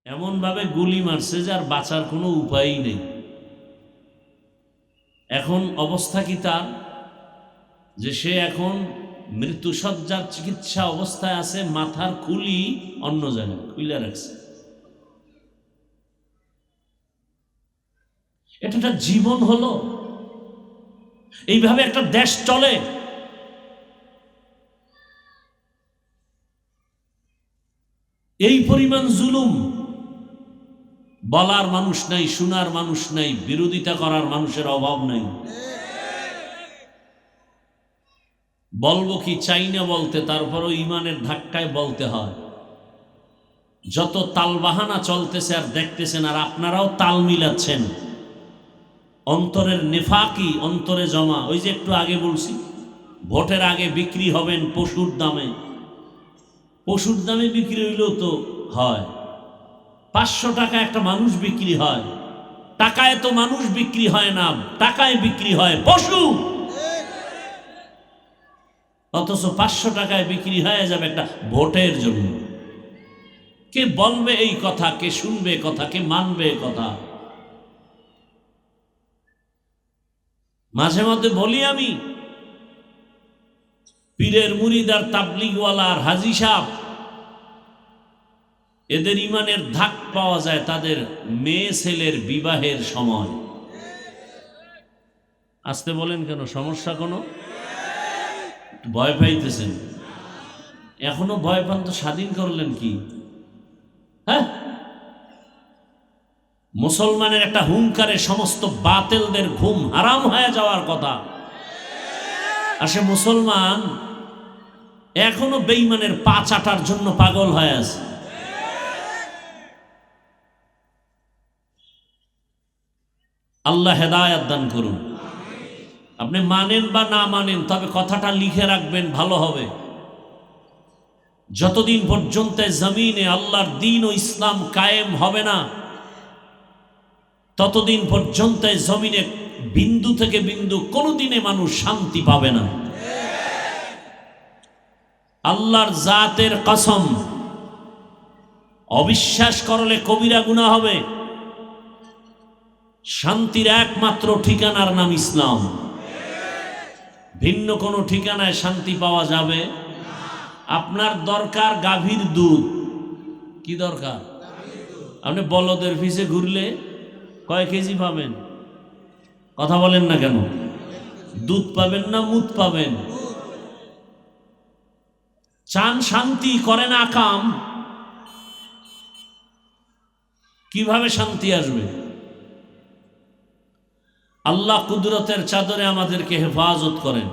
এমন ভাবে গুলি মারছে যে আর বাঁচার কোনো উপায়ই নেই। এখন অবস্থা কি তার, যে সে এখন মৃত্যুসজ্জার চিকিৎসা অবস্থায় আছে, মাথার খুলি অন্য জায়গায় খুলে রাখছে। এটা একটা জীবন হলো? এইভাবে একটা দেশ চলে? এই পরিমাণ জুলুম, বলার মানুষ নাই, শোনার মানুষ নাই, বিরোধিতা করার মানুষের অভাব নাই। বলবো কি চাই না বলতে, তারপরও ইমানের ধাক্কায় বলতে হয়। যত তালবাহানা চলতেছে আর দেখতেছেন, আর আপনারাও তাল মিলাচ্ছেন, অন্তরের নেফাকি অন্তরে জমা। ওই যে একটু আগে বলছি, ভোটের আগে বিক্রি হবেন পশুর দামে। পশুর দামে বিক্রি হইলেও তো হয়, 500 টাকা একটা মানুষ বিক্রি হয়। টাকায় তো মানুষ বিক্রি হয় না, টাকায় বিক্রি হয় পশু। অথচ 500 টাকায় বিক্রি হয়ে যাবে একটা ভোটের জন্য। কে বলবে এই কথা, কে শুনবে কথা, কে মানবে কথা? মাঝে মধ্যে বলি আমি, পীরের মুরিদ আর তাবলিগওয়ালা আর হাজি সাহেব, এদের ইমানের ধাক পাওয়া যায় তাদের মেয়ে ছেলের বিবাহের সময়। আসতে বলেন কেন, সমস্যা কোনো? ভয় পাইতেছেন? এখনো ভয় পান তো স্বাধীন করলেন কি? হ্যাঁ, মুসলমানের একটা হুঙ্কারে সমস্ত বাতিলদের ঘুম হারাম হয়ে যাওয়ার কথা। আর সে মুসলমান এখনো বেঈমানের পা চাটার জন্য পাগল হয়ে আছে। আল্লাহ হেদায়েত দান করুন। আপনি মানেন বা না মানেন, তবে কথাটা লিখে রাখবেন, ভালো হবে। যতদিন পর্যন্ত জমিনে আল্লাহর দ্বীন ও ইসলাম কায়েম হবে না, ততদিন পর্যন্ত জমিনে বিন্দু থেকে বিন্দু কোনোদিনে মানুষ শান্তি পাবে না। আল্লাহর জাতের কসম, অবিশ্বাস করলে কবিরা গুনাহ হবে। শান্তির একমাত্র ঠিকানার নাম ইসলাম। ভিন্ন কোনো ঠিকানায় শান্তি পাওয়া যাবে? আপনার দরকার গাভীর দুধ। কি দরকার? আপনি বলদের পিছে ঘুরলে কয় কেজি পাবেন? কথা বলেন না কেন? দুধ পাবেন না মুদ পাবেন? চান শান্তি, করেন আকাম, কিভাবে শান্তি আসবে? আল্লাহ কুদরতের চাদরে আমাদেরকে হেফাজত করেন।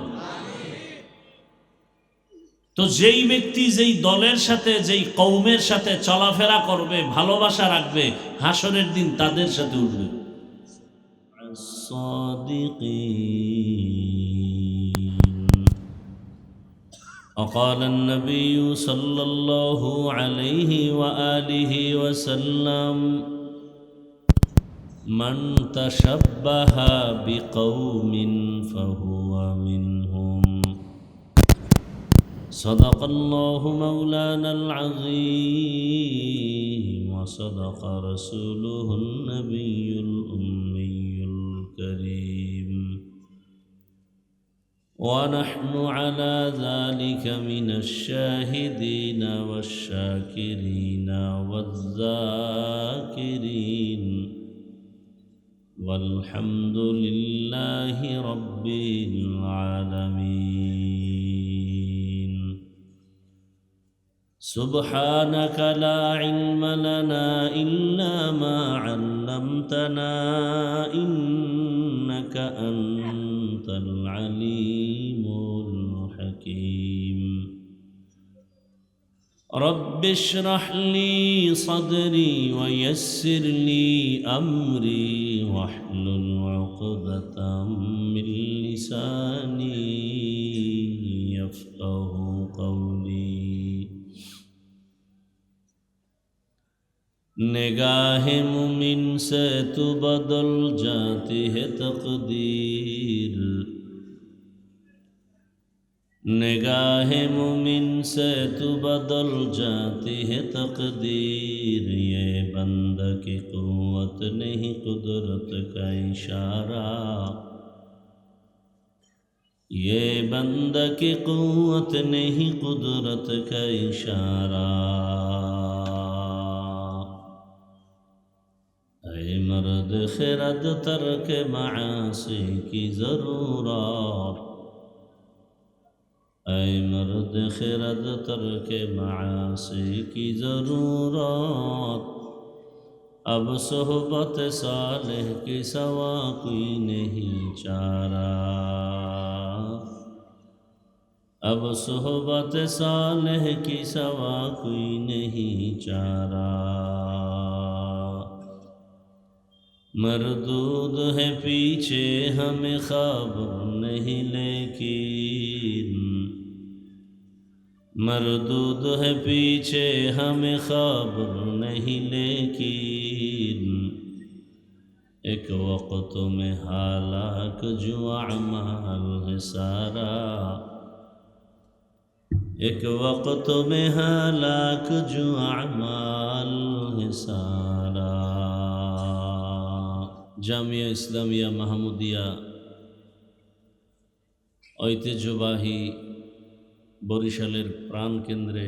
তো যেই ব্যক্তি যেই দলের সাথে, যেই কওমের সাথে চলাফেরা করবে, ভালোবাসা রাখবে, হাসরের দিন তাদের সাথে উঠবে। وقال النبي صلى الله عليه وآله وسلم من تشبه بقوم فهو منهم صدق الله مولانا العظيم وصدق رسوله النبي الأمي الكريم ونحن على ذلك من الشاهدين والشاكرين والذاكرين والحمد لله رب العالمين. سبحانك لا علم لنا إلا ما علمتنا إنك أنت العليم الحكيم. رب اشرح لي صدري ويسر لي أمري واحلل عقدة من لساني يفقه قولي. निगाह मुमिन से तो बदल जाती है तकदीर, निगाह मुमिन से तू बदल जाती है तकदीर, ये बंद की कुव्वत नहीं कुदरत का इशारा, ये बंद की कुव्वत नहीं कुदरत का इशारा। ऐ मर्द खिरद तर्क मासी की ज़रूरत, ऐ मर्द खिरद तर्क मासी की ज़रूरत, अब सोहबत सालेह के सवा कोई नहीं चारा, अब सोहबत सालेह की सवा कोई नहीं चारा। मरदूद है पीछे हमें खबर नहीं लेकिन, मरदूद है पीछे हमें खबर नहीं लेकिन, एक वक्त में हालाक जो अमाल है सारा, एक वक्त में हालाक जो अमाल है सारा। জামিয়া ইসলামিয়া মাহমুদিয়া ঐতিহ্যবাহী বরিশালের প্রাণকেন্দ্রে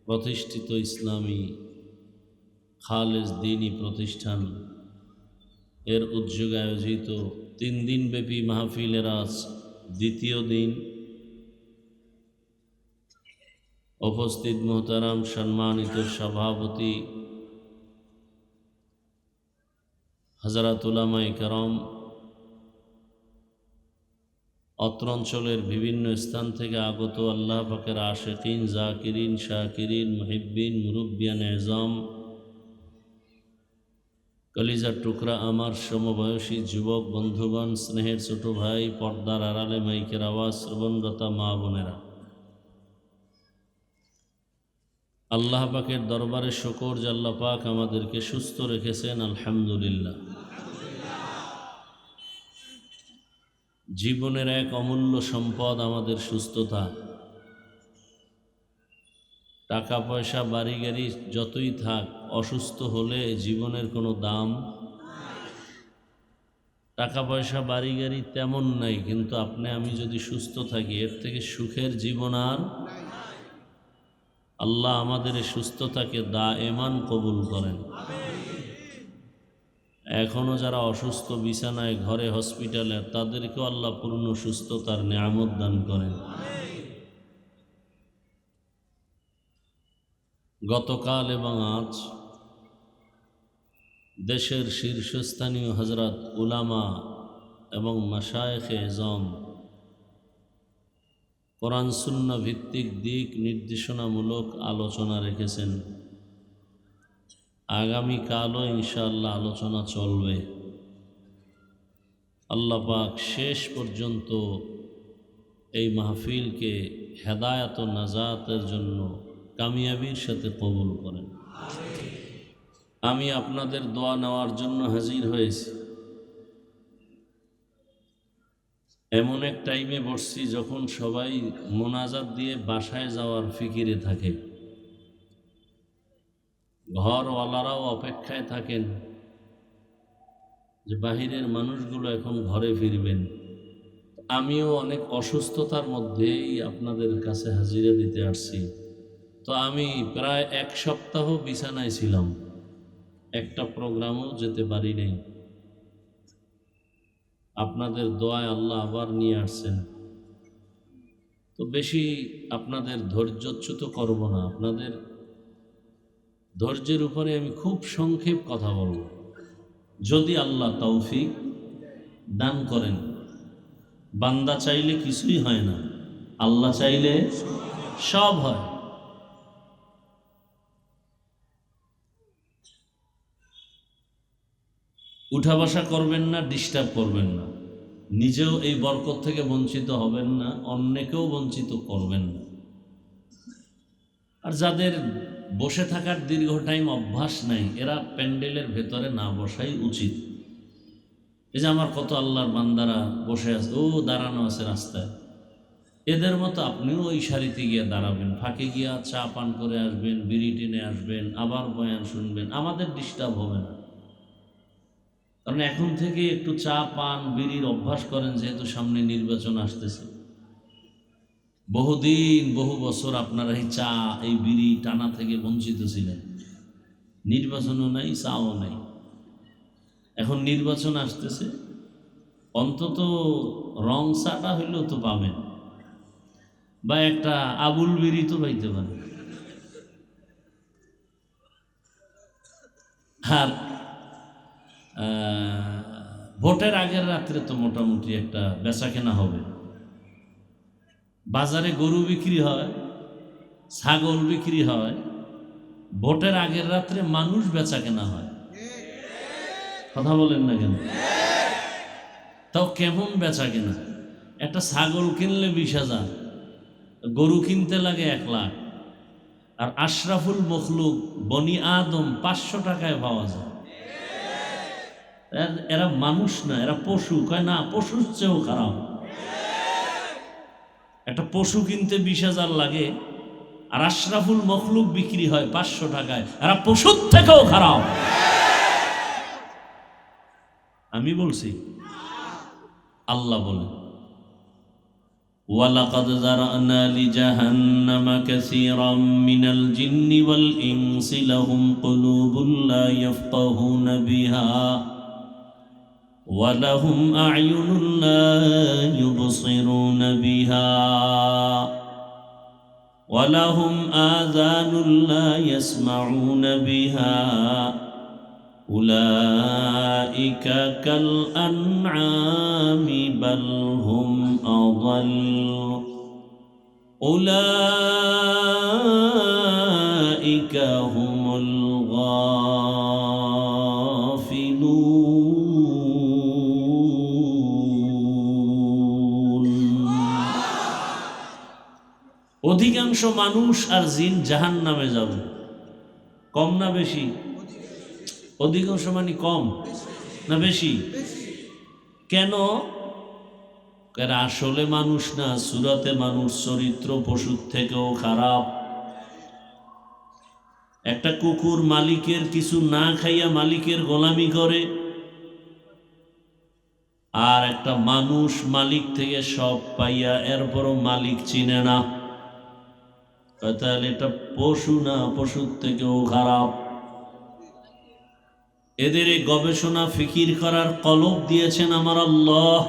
প্রতিষ্ঠিত ইসলামী খালেজ দ্বীনী প্রতিষ্ঠান এর উদ্যোগে আয়োজিত 3 দিনব্যাপী মাহফিলের আজ দ্বিতীয় দিন। উপস্থিত মোহতারাম সম্মানিত সভাপতি হযরত উলামায়ে কেরাম, অত্র অঞ্চলের বিভিন্ন স্থান থেকে আগত আল্লাহ পাকের আশিকিন, জাকিরিন, শাকিরিন, মুহিব্বিন, মুরব্বিয়ান এজাম, কলিজার টুকরা আমার সমবয়সী যুবক বন্ধুগণ, স্নেহের ছোট ভাই, পর্দার আড়ালে মাইকের আওয়াজ শ্রবণরতা মা বোনেরা, আল্লাহ পাকের দরবারে শুকর যে আল্লাহ পাক আমাদেরকে সুস্থ রেখেছেন, আলহামদুলিল্লাহ। জীবনের এক অমূল্য সম্পদ আমাদের সুস্থতা। টাকা পয়সা বাড়ি গাড়ি যতই থাক, অসুস্থ হলে জীবনের কোনো দাম। টাকা পয়সা বাড়ি গাড়ি তেমন নাই, কিন্তু আপনি আমি যদি সুস্থ থাকি, এর থেকে সুখের জীবন আর। আল্লাহ আমাদের এই সুস্থতাকে দায়েমান কবুল করেন। এখনও যারা অসুস্থ বিছানায়, ঘরে, হসপিটালে, তাদেরকেও আল্লাহ পূর্ণ সুস্থতার নিয়ামত দান করেন। গতকাল এবং আজ দেশের শীর্ষস্থানীয় হযরত উলামা এবং মাশায়েখে এজম কোরআন সুন্নাহ ভিত্তিক দিক নির্দেশনামূলক আলোচনা রেখেছেন। আগামীকালও ইনশাআল্লাহ আলোচনা চলবে। আল্লাহ পাক শেষ পর্যন্ত এই মাহফিলকে হেদায়েত ও নাজাতের জন্য কামিয়াবির সাথে কবুল করেন। আমি আপনাদের দোয়া নেওয়ার জন্য হাজির হয়েছি। এমন এক টাইমে বসছি যখন সবাই মোনাজাত দিয়ে বাসায় যাওয়ার ফিকিরে থাকে, ঘরওয়ালারাও অপেক্ষায় থাকেন যে বাহিরের মানুষগুলো এখন ঘরে ফিরবেন। আমিও অনেক অসুস্থতার মধ্যেই আপনাদের কাছে হাজিরা দিতে আসছি। তো আমি প্রায় 1 সপ্তাহ বিছানায় ছিলাম, একটা প্রোগ্রামও যেতে পারি নাই। আপনাদের দোয়ায় আল্লাহ আবার নিয়ে আসছেন। তো বেশি আপনাদের ধৈর্যচ্যুত করব না, আপনাদের ধৈর্যের উপরে আমি খুব সংক্ষেপ কথা বলব, যদি আল্লাহ তৌফিক দান করেন। বান্দা চাইলে কিছুই হয় না, আল্লাহ চাইলে সব হয়। উঠা বসা করবেন না, ডিস্টার্ব করবেন না, নিজেও এই বরকত থেকে বঞ্চিত হবেন না, অন্যকেও বঞ্চিত করবেন না। আর যাদের বসে থাকার দীর্ঘ টাইম অভ্যাস নাই, এরা প্যান্ডেলের ভেতরে না বসাই উচিত। এই যে আমার কত আল্লাহর বান্দারা বসে আছে, ও দাঁড়ানো আছে রাস্তায়, এদের মতো আপনিও ওই সারিতে গিয়ে দাঁড়াবেন, ফাঁকে গিয়া চা পান করে আসবেন, বিড়ি টেনে আসবেন, আবার বয়ান শুনবেন, আমাদের ডিস্টার্ব হবে না। কারণ এখন থেকে একটু চা পান বিড়ির অভ্যাস করেন, যেহেতু সামনে নির্বাচন আসতেছে। বহুদিন বহু বছর আপনারা এই চা এই বিড়ি টানা থেকে বঞ্চিত ছিলেন, নির্বাচনও নাই, চাও নাই। এখন নির্বাচন আসতেছে, অন্তত রং চাটা হইলেও তো পাবেন, বা একটা আবুল বিড়ি তো পাইতে পারেন। আর ভোটের আগের রাত্রে তো মোটামুটি একটা বেচা কেনা হবে। বাজারে গরু বিক্রি হয়, ছাগল বিক্রি হয়, ভোটের আগের রাত্রে মানুষ বেচা কেনা হয়। কথা বলেন না কেন? তাও কেমন বেচা কেনা? একটা ছাগল কিনলে 20,000, গরু কিনতে লাগে 1,00,000, আর আশরাফুল মখলুক বনি আদম 500 টাকায় পাওয়া যায়। এরা মানুষ না, এরা পশু। কয় না, পশুর চেয়েও খারাপ। একটা পশু কিনতে 20,000 লাগে, আর আশরাফুল মখলুক বিক্রি হয় 500 টাকায়, এরা পশুর থেকেও খারাপ। আমি বলছি, আল্লাহ বলে, ওয়ালাকাদ যারানা লিজাহান্নামা কাসীরাম মিনাল জিন্নি ওয়াল ইনসি লাহুম কুলুবুন লা ইয়াফকাহুনা বিহা ওয়া লাহুম আ'য়ুনুন লা ইউবসিরুনা বিহা ওয়া লাহুম আযানুন লা ইয়াসমাউনা বিহা উলাইকা কাল আনআমি বাল হুম আযাল উলাইকা হুমুল গাফিলুন। অধিকাংশ মানুষ আর জিন জাহান্নামে যাবে। কম না বেশি? অধিকাংশ মানে কম না বেশি? কেন? এরা আসলে মানুষ না, সুরাতে মানুষ, চরিত্র পশুর থেকেও খারাপ। একটা কুকুর মালিকের কিছু না খাইয়া মালিকের গোলামি করে, আর একটা মানুষ মালিক থেকে সব পাইয়া এরপরও মালিক চিনে না। তাহলে এটা পশু না, পশুর থেকেও খারাপ। এদের এই গবেষণা ফিকির করার কলব দিয়েছেন আমার আল্লাহ।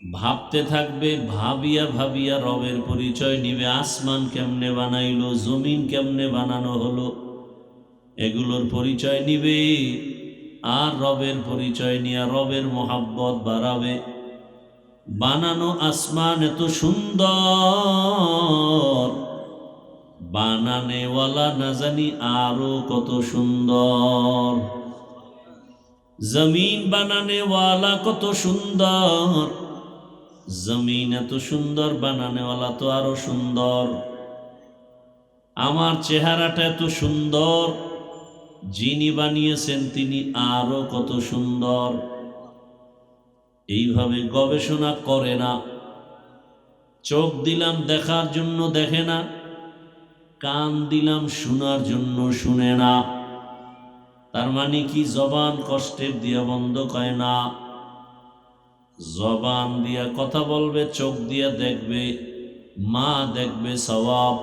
ভাবতে থাকবে, ভাবিয়া ভাবিয়া রবের পরিচয় নিবে। আসমান কেমনে বানাইলো, জমিন কেমনে বানানো হলো, এগুলোর পরিচয় নিবে, আর রবের পরিচয় নিয়ে রবের মোহাব্বত বাড়াবে। বানানো আসমান এত সুন্দর, বানানেওয়ালা না জানি আরো কত সুন্দর। জমিন বানানেওয়ালা কত সুন্দর, জমিন এত সুন্দর, বানানেওয়ালা তো আরো সুন্দর। আমার চেহারাটা এত সুন্দর, যিনি বানিয়েছেন তিনি আরো কত সুন্দর। এইভাবে গবেষণা করে না। চোখ দিলাম দেখার জন্য দেখে না, কান দিলাম শোনার জন্য শুনে না। তার মানে কি? জবান কষ্টের দিয়া বন্ধ করে না। জবান দিয়া কথা বলবে, চোখ দিয়া দেখবে, মা দেখবে সওয়াব,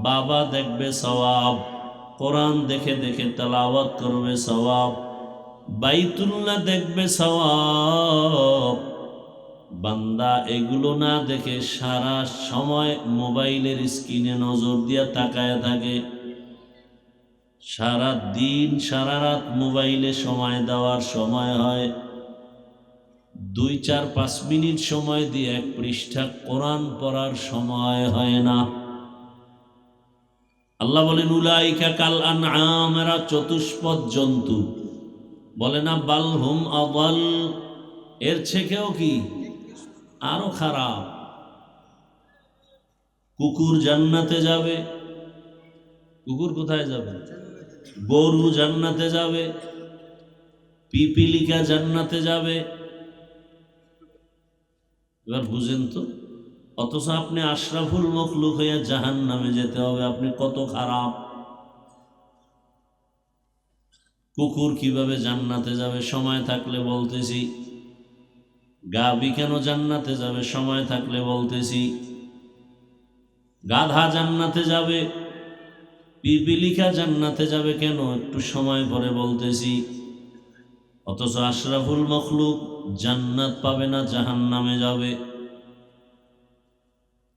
বাবা দেখবে সওয়াব, কোরআন দেখে দেখে তেলাওয়াত করবে সওয়াব, বাইতুল্লাহ দেখবে সওয়াব। বান্দা এগুলো না দেখে সারা সময় মোবাইলের স্ক্রিনে নজর দিয়া তাকায় থাকে। সারা দিন সারা রাত মোবাইলে সময় দেওয়ার সময় হয় 2-4-5 মিনিট সময় দিয়ে 1 পৃষ্ঠা কোরআন পড়ার সময় হয় না। আল্লাহ বলেন, উলাইকা কাল আনআম, এরা চতুষ্পদ জন্তু। বলে না বাল হুম আযাল, এর থেকেও কি আরো খারাপ। কুকুর জান্নাতে যাবে। কুকুর কোথায় যাবে? গরু জান্নাতে যাবে, পিপিলিকা জান্নাতে যাবে, এবার বুঝেন তো, অথচ আপনি আশরাফুল মখলুক হয়ে জাহান্নামে যেতে হবে। আপনি কত খারাপ। কুকুর কিভাবে জান্নাতে যাবে? সময় থাকলে বলতেছি। গাভী কেন জান্নাতে যাবে? সময় থাকলে বলতেছি। গাধা জান্নাতে যাবে, পিপিলিকা জান্নাতে যাবে কেন? একটু সময় পরে বলতেছি। অথচ আশরাফুল মখলুক জান্নাত পাবে না, জাহান্নামে যাবে।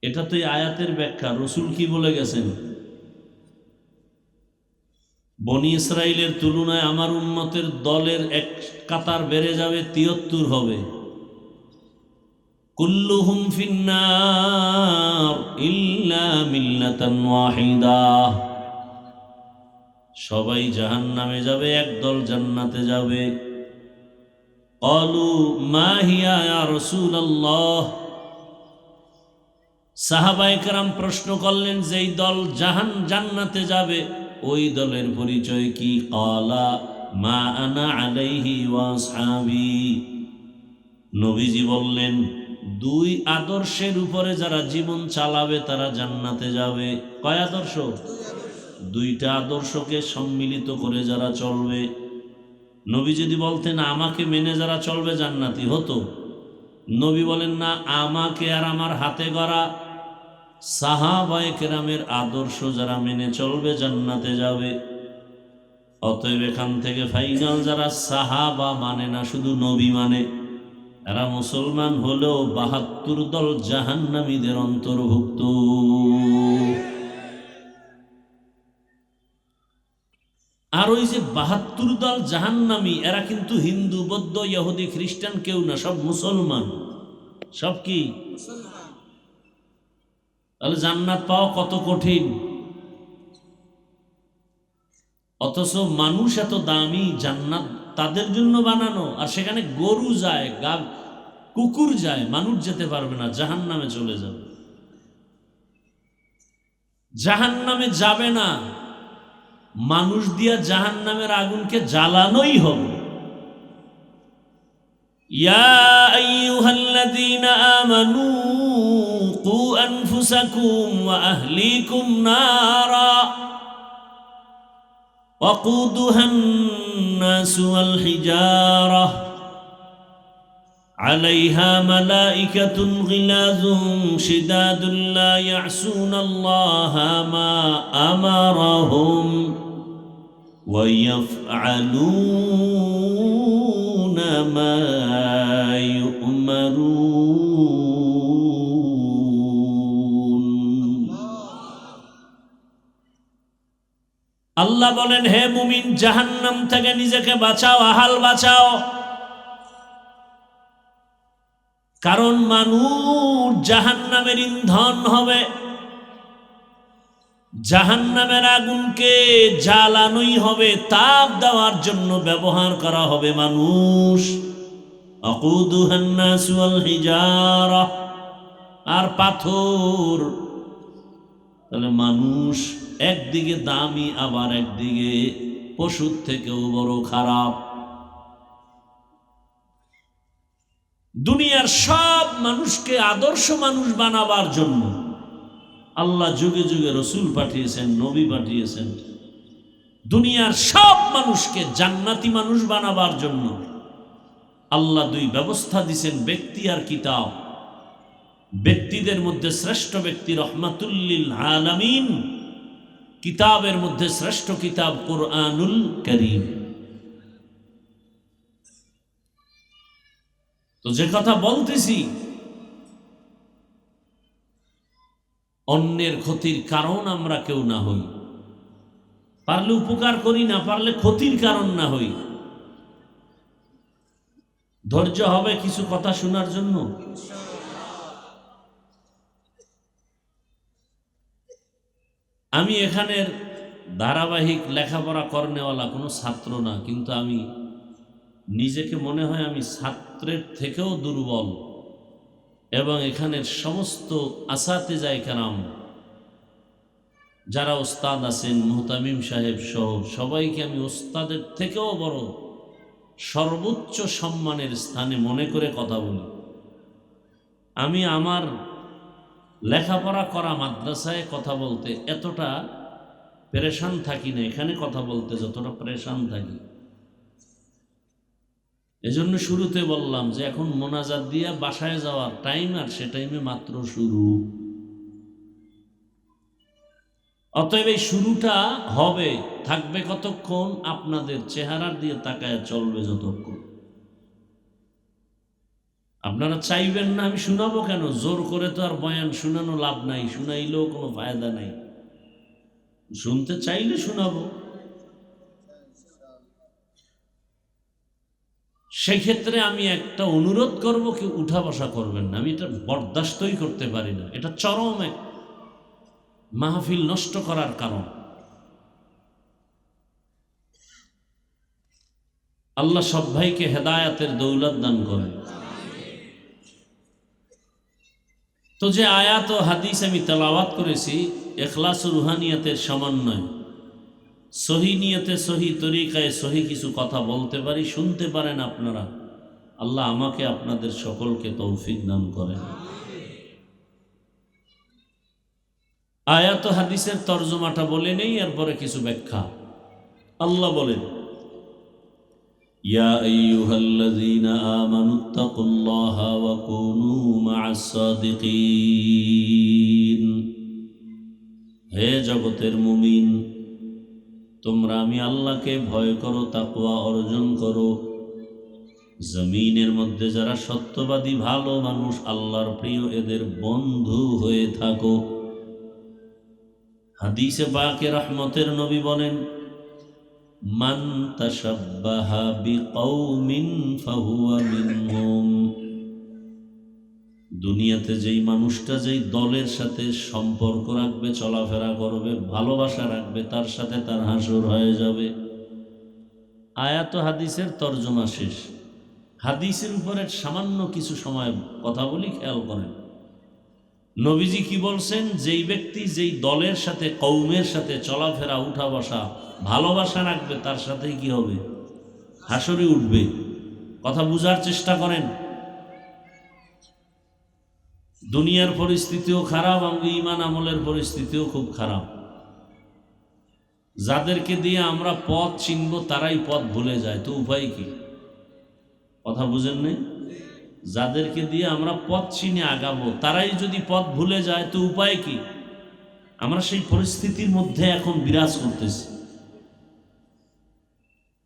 এটা তো এই আয়াতের ব্যাখ্যা। রসুল কি বলে গেছেন? বনি ইসরাইলের তুলনায় আমার উম্মতের দলের এক কাতার বেড়ে যাবে, ৭৩ হবে। কুল্লুহুম ফিন্নার ইল্লা মিল্লাতান ওয়াহিদা। সবাই জাহান্নামে যাবে, একদল জান্নাতে যাবে। ক্বালু মা হিয়া ইয়া রাসূলুল্লাহ। সাহাবায়ে কেরাম প্রশ্ন করলেন, যেই দল জান্নাতে যাবে ওই দলের পরিচয় কি? ক্বালা মা আনা আলাইহি ওয়া আসহাবি। নবীজি বললেন, দুই আদর্শের উপরে যারা জীবন চালাবে তারা জান্নাতে যাবে। কয় আদর্শ? দুইটা আদর্শকে সম্মিলিত করে যারা চলবে। নবী যদি বলতেন আমাকে মেনে যারা চলবে জান্নাতি হতো, নবী বলেন না, আমাকে আর আমার হাতে গড়া সাহাবায়ে কেরামের আদর্শ যারা মেনে চলবে জান্নাতে যাবে। অতএব এখান থেকে ফাইনাল, যারা সাহাবা মানে না, শুধু নবী মানে, এরা মুসলমান হলেও ৭২ দল জাহান্নামীদের অন্তর্ভুক্ত। আর ওই যে ৭২ দল জাহান্নামী, এরা কিন্তু হিন্দু, বৌদ্ধ, ইহুদি, খ্রিস্টান কেউ না, সব মুসলমান। সব কি? তাহলে জান্নাত পাওয়া কত কঠিন। অথচ মানুষ এত দামি, জান্নাত তাদের জন্য বানানো, আর সেখানে গরু যায়, কুকুর যায়, মানুষ যেতে পারবে না, জাহান্নামে চলে যাবে। জাহান্নামে যাবে না, মানুষ দিয়া জাহান্নামের আগুনকে জ্বালানোই হবে। ইয়া আইয়ুহাল্লাযীনা আমানু কু আনফুসাকুম ওয়া আহলিকুম নারা ওয়াকুদুহান নাসু ওয়াল হিজারা আলাইহা মালাইকাতুন গিলাযুন শিদাদুন লা ইয়াসুনাল্লাহা মা আমারাহুম ওয়া ইয়াফআলুনা মা ইউমারুন। আল্লাহ বলেন, হে মুমিন, জাহান্নাম থেকে নিজেকে বাঁচাও, আহাল বাঁচাও। কারণ মানুষ জাহান্নামের ইন্ধন হবে। জাহান্নামের আগুনকে জ্বালানোই হবে, তাপ দেওয়ার জন্য ব্যবহার করা হবে মানুষ। আকুদুহান নাসু ওয়াল হিজারা, আর পাথর। তাহলে মানুষ একদিকে দামি, আবার একদিকে পশুর থেকেও বড় খারাপ। দুনিয়ার সব মানুষকে আদর্শ মানুষ বানাবার জন্য আল্লাহ যুগে যুগে রসুল পাঠিয়েছেন, নবী পাঠিয়েছেন। দুনিয়ার সব মানুষকে জান্নাতি মানুষ বানাবার জন্য আল্লাহ দুই ব্যবস্থা দিয়েছেন, ব্যক্তি আর কিতাব। ব্যক্তিদের মধ্যে শ্রেষ্ঠ ব্যক্তি রহমাতুল লিল আলামিন, কিতাবের মধ্যে শ্রেষ্ঠ কিতাব কুরআনুল কারীম। তো যে কথা বলতেছি, অন্যের ক্ষতির কারণ আমরা কেউ না হই। পারলে উপকার করি, না পারলে ক্ষতির কারণ না হই। ধৈর্য হবে কিছু কথা শোনার জন্য। আমি এখানের ধারাবাহিক লেখাপড়া করনেওয়ালা কোনো ছাত্র না, কিন্তু আমি নিজেকে মনে হয় আমি ছাত্রের থেকেও দুর্বল। এবং এখানের সমস্ত আসাতিজায়ে কেরাম যারা ওস্তাদ আছেন, মুহতামিম সাহেব সহ সবাইকে আমি ওস্তাদের থেকেও বড় সর্বোচ্চ সম্মানের স্থানে মনে করে কথা বলি। আমি আমার লেখাপড়া করা মাদ্রাসায় কথা বলতে এতটা পেরেশান থাকি না, এখানে কথা বলতে যতটা পেরেশান থাকি। এজন্য শুরুতে বললাম যে এখন মোনাজাত দিয়ে বাসায় যাওয়ার টাইম, আর সে টাইমে মাত্র শুরু। অতএব এই শুরুটা হবে, থাকবে কতক্ষণ? আপনাদের চেহারার দিয়ে তাকায় চলবে যতক্ষণ। আপনারা চাইবেন না আমি শোনাবো কেন? জোর করে তো আর বয়ান শোনানো লাভ নাই, শুনাইলেও কোনো ফায়দা নাই। শুনতে চাইলে শোনাবো। সেই ক্ষেত্রে আমি একটা অনুরোধ করব, কি উঠা বসা করবেন না। আমি এটা বরদাস্তই করতে পারি না। এটা চরম এক মাহফিল নষ্ট করার কারণ। আল্লাহ সব ভাইকে হেদায়াতের দৌলত দান করেন। তো যে আয়াত ও হাদিস আমি তেলাওয়াত করেছি, ইখলাস ও রুহানিয়াতের সমন্বয়, সহি নিয়তে সহি তরিকায় সহি কিছু কথা বলতে পারি, শুনতে পারেন আপনারা। আল্লাহ আমাকে আপনাদের সকলকে তৌফিক দান করেন। আয়াত ও হাদিসের তর্জমাটা বলে নেই, এরপরে কিছু ব্যাখ্যা। আল্লাহ বলেন, ইয়া আইয়ুহাল্লাযীনা আমানুত্তাকুল্লাহা ওয়া কুনু মা'আস সাদিকিন। হে জগতের মুমিন, তোমরা আমি আল্লাহকে ভয় করো, তাকওয়া অর্জন করো। জমিনের মধ্যে যারা সত্যবাদী ভালো মানুষ, আল্লাহর প্রিয়, এদের বন্ধু হয়ে থাকো। হাদিসে পাকে রহমতের নবী বলেন, মান তাশাব্বাহা বিকওমিন ফাহুয়া মিনহুম। দুনিয়াতে যেই মানুষটা যেই দলের সাথে সম্পর্ক রাখবে, চলাফেরা করবে, ভালোবাসা রাখবে, তার সাথে তার হাসর হয়ে যাবে। আয়াত হাদিসের তর্জমা শেষ। হাদিসের উপরে সামান্য কিছু সময় কথা বলি, খেয়াল করেন। নবীজি কি বলছেন? যেই ব্যক্তি যেই দলের সাথে, কওমের সাথে চলাফেরা, উঠা বসা, ভালোবাসা রাখবে, তার সাথেই কি হবে? হাসরে উঠবে। কথা বুঝার চেষ্টা করেন। দুনিয়ার পরিস্থিতিও খারাপ, এবং ঈমান আমলের পরিস্থিতিও খুব খারাপ। যাদেরকে দিয়ে আমরা পথ চিনব, তারাই পথ ভুলে যায়, তো উপায় কি? কথা বুঝেন নাই? যাদেরকে দিয়ে আমরা পথ চিনে আগাবো, তারাই যদি পথ ভুলে যায়, তো উপায় কি? আমরা সেই পরিস্থিতির মধ্যে এখন বিরাজ করতেছি।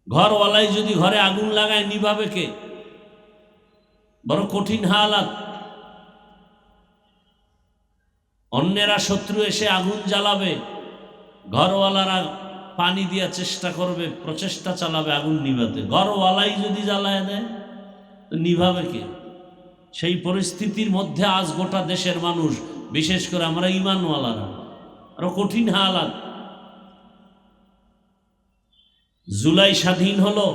ঘরওয়ালাই যদি ঘরে আগুন লাগায়, নিভাবে কে? বড় কঠিন হালাত। অন্যেরা শত্রু এসে আগুন জ্বালাবে, ঘরওয়ালারা পানি দিয়া চেষ্টা করবে, প্রচেষ্টা চালাবে আগুন নিভাতে। ঘরওয়ালাই যদি জ্বালায় দেয়, তো নিভাবে কে? সেই পরিস্থিতির মধ্যে আজ গোটা দেশের মানুষ, বিশেষ করে আমরা ঈমানওয়ালারা, আরো কঠিন হালাত। জুলাই স্বাধীন হলো,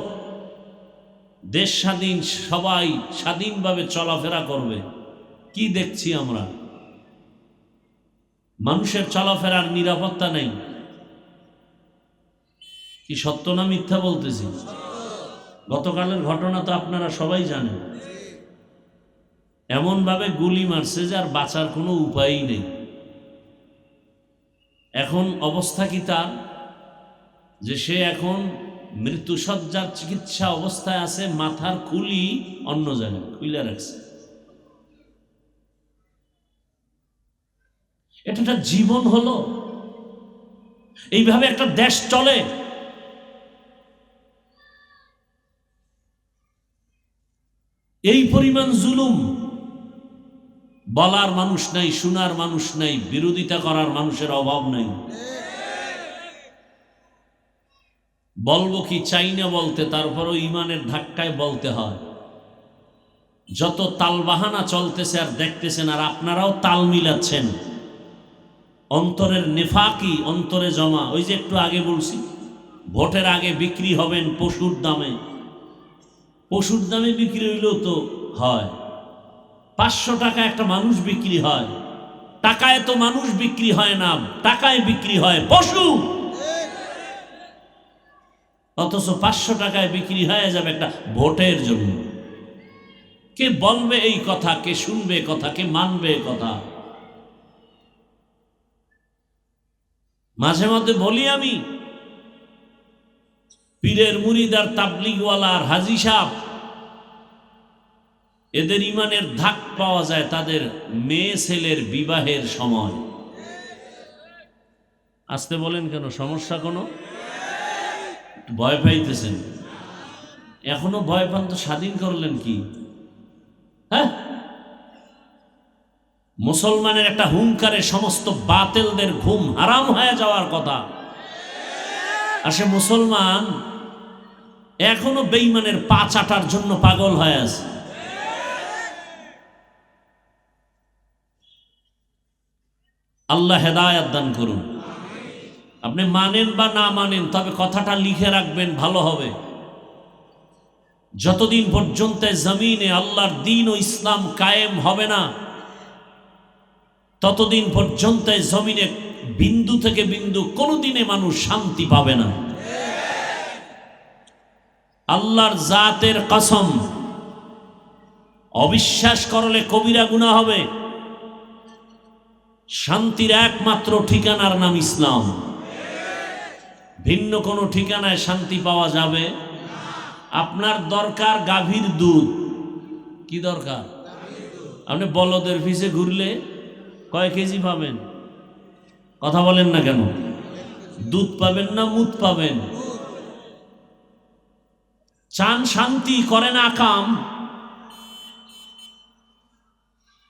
দেশ স্বাধীন, সবাই স্বাধীনভাবে চলাফেরা করবে। কি দেখছি আমরা? মানুষের চলাফেরার নিরাপত্তা নেই। কি সত্য না মিথ্যা বলতেছি? গতকালের ঘটনা তো আপনারা সবাই জানেন। এমনভাবে গুলি মারছে যে আর বাঁচার কোনো উপায়ই নেই। এখন অবস্থা কি তার? যে সে এখন মৃত্যুসজ্জার চিকিৎসা অবস্থায় আছে, মাথার খুলি অন্য জায়গায় খুলে রাখছে। এটা একটা জীবন হলো? এইভাবে একটা দেশ চলে? এই পরিমাণ জুলুম, বলার মানুষ নাই, শোনার মানুষ নাই, বিরোধিতা করার মানুষের অভাব নাই। বলবো কি? চাই না বলতে, তারপরও ইমানের ধাক্কায় বলতে হয়। যত তালবাহানা চলতেছে আর দেখতেছেন, আর আপনারাও তাল মিলাচ্ছেন, অন্তরের নেফাকি অন্তরে জমা। ওই যে একটু আগে বলছি, ভোটের আগে বিক্রি হবেন পশুর দামে। পশুর দামে বিক্রি হইলেও তো হয়। 500 টাকা একটা মানুষ বিক্রি হয়। টাকায় তো মানুষ বিক্রি হয় না, টাকায় বিক্রি হয় পশু। অথচ 500 টাকায় বিক্রি হয়ে যাবে একটা ভোটের জন্য। কে বলবে এই কথা, কে শুনবে কথা, কে মানবে কথা? মাঝে মধ্যে বলি আমি, পীরের মুরিদ আর তাবলিগওয়ালা আর হাজি সাহেব, এদের ইমানের ধাক পাওয়া যায় তাদের মেয়ে ছেলের বিবাহের সময়। আসতে বলেন কেন, সমস্যা কোনো? ভয় পাইতেছেন? এখনো ভয় পান তো স্বাধীন করলেন কি? হ্যাঁ, মুসলমানের একটা হুঙ্কারে সমস্ত বাতিলদের ঘুম হারাম হয়ে যাওয়ার কথা। আর সে মুসলমান এখনো বেঈমানের পা চাটার জন্য পাগল হয়ে আছে। আল্লাহ হেদায়েত দান করুন। আপনি মানেন বা না মানেন, তবে কথাটা লিখে রাখবেন, ভালো হবে। যতদিন পর্যন্ত জমিনে আল্লাহর দ্বীন ও ইসলাম কায়েম হবে না, ততদিন পর্যন্ত জমিনে বিন্দু থেকে বিন্দু কোনোদিনে মানুষ শান্তি পাবে না। আল্লাহর জাতের কসম, অবিশ্বাস করলে কবিরা গুনাহ হবে। শান্তির একমাত্র ঠিকানার নাম ইসলাম। ভিন্ন কোনো ঠিকানায় শান্তি পাওয়া যাবে? আপনার দরকার গাভীর দুধ। কি দরকার? আপনি বলদের পিছে ঘুরলে কয় কেজি পাবেন? কথা বলেন না কেন? দুধ পাবেন না মুদ পাবেন? চান শান্তি, করেন আকাম,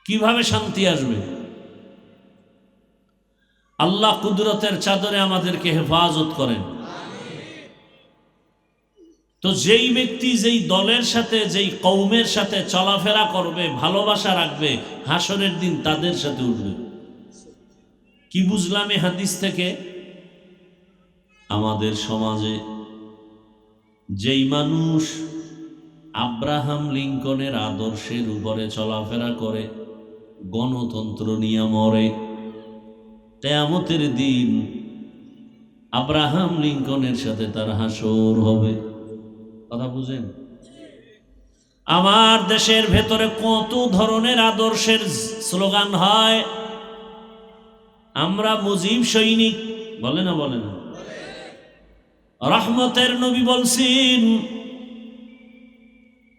কিভাবে শান্তি আসবে? আল্লাহ কুদরতের চাদরে আমাদেরকে হেফাজত করেন। তো যেই ব্যক্তি যেই দলের সাথে, যেই কওমের সাথে চলাফেরা করবে, ভালোবাসা রাখবে, হাসরের দিন তাদের সাথে উঠবে। কি বুঝলাম এই হাদিস থেকে? আমাদের সমাজে যেই মানুষ আব্রাহাম লিঙ্কনের আদর্শের উপরে চলাফেরা করে, গণতন্ত্র নিয়ে মরে, কিয়ামতের দিন আব্রাহাম লিঙ্কনের সাথে তার হাসর হবে। কথা বুঝেন? আমার দেশের ভেতরে কত ধরনের আদর্শের স্লোগান হয়। আমরা মুজিব সৈনিক, বলে না? বলে না? রহমতের নবী বলছেন,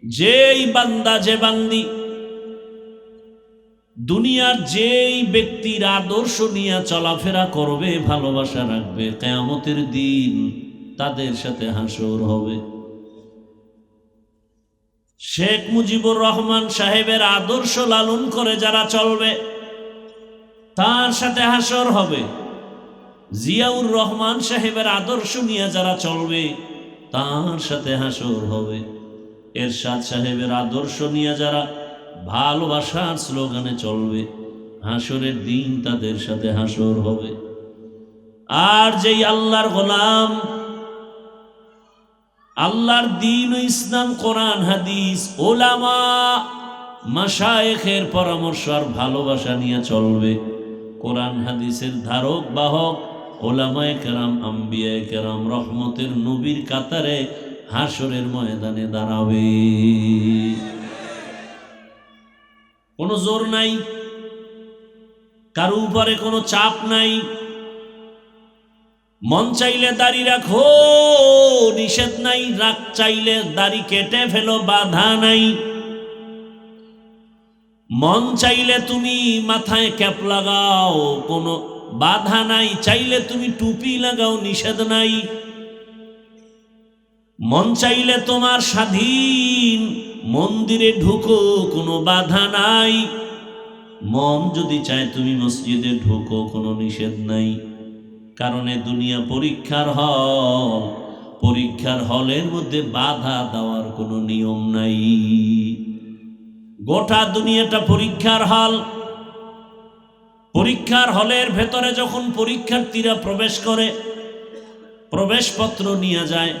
যেই বান্দা, যে বান্দি দুনিয়ার যেই ব্যক্তির আদর্শ নিয়ে চলাফেরা করবে, ভালোবাসা রাখবে, কিয়ামতের দিন তাদের সাথে হাসর হবে। শেখ মুজিবুর রহমান সাহেবের আদর্শ লালন করে যারা চলবে, তার সাথে হাসর হবে। জিয়াউর রহমান সাহেবের আদর্শ নিয়ে যারা চলবে, তার সাথে হাসর হবে। এরশাদ সাহেবের আদর্শ নিয়ে যারা ভালোবাসার স্লোগানে চলবে, হাসরের দিন তাদের সাথে হাসর হবে। আর যেই আল্লাহর গোলাম, আল্লাহর দ্বীন ও ইসলাম, কোরআন হাদিস, ওলামা মাশায়েখের পরামর্শ আর ভালোবাসা নিয়ে চলবে, কোরআন হাদিসের ধারক বাহক ওলামায়ে কেরাম, আম্বিয়ায়ে কেরাম, রহমতের নবীর কাতারে হাসরের ময়দানে দাঁড়াবে। কোনো জোর নাই, কারো উপরে কোনো চাপ নাই। মন চাইলে দাড়ি রাখো, নিষেধ নাই। রাখ চাইলে দাড়ি কেটে ফেলো, বাধা নাই। মন চাইলে তুমি মাথায় ক্যাপ লাগাও, কোনো বাধা নাই। চাইলে তুমি টুপি লাগাও, নিষেধ নাই। মন চাইলে তোমার স্বাধীন মন্দিরে ঢুকো, কোনো বাধা নাই। মন যদি চায় তুমি মসজিদে ঢুকো, কোনো নিষেধ নাই। কারণ এ দুনিয়া পরীক্ষার হল, পরীক্ষার হলের মধ্যে বাধা দেওয়ার কোনো নিয়ম নাই। গোটা দুনিয়াটা পরীক্ষার হল। পরীক্ষার হলের ভেতরে যখন পরীক্ষার্থীরা প্রবেশ করে, প্রবেশপত্র নিয়ে যায়,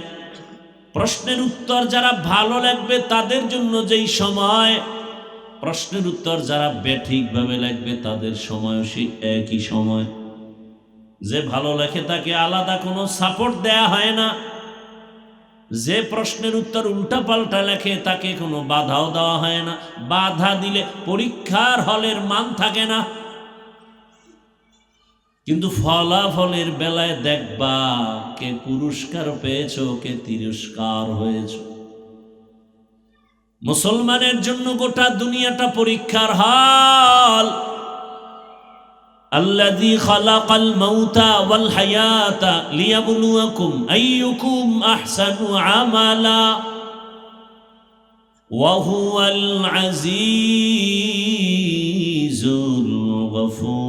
প্রশ্নের উত্তর যারা ভালো লাগবে তাদের জন্য যেই সময়, প্রশ্নের উত্তর যারা বেঠিকভাবে লাগবে তাদের সময়ও সেই একই সময়। যে ভালো লেখে তাকে আলাদা কোনো সাপোর্ট দেয়া হয় না, যে প্রশ্নের উত্তর উল্টা পাল্টা লেখে তাকে কোনো বাধাও দেওয়া হয় না। বাধা দিলে পরীক্ষার হলের মান থাকে না। কিন্তু ফলাফলের বেলায় দেখবা কে পুরস্কার পেয়েছো, কে তিরস্কার হয়েছ। মুসলমানের জন্য গোটা দুনিয়াটা পরীক্ষার হল। আল্লাযী খালাকাল মাউতা ওয়াল হায়াতা লিয়াবলুয়াকুম আইয়ুকুম আহসানু আমালা ওয়া হুয়াল আজিজুল গফুর।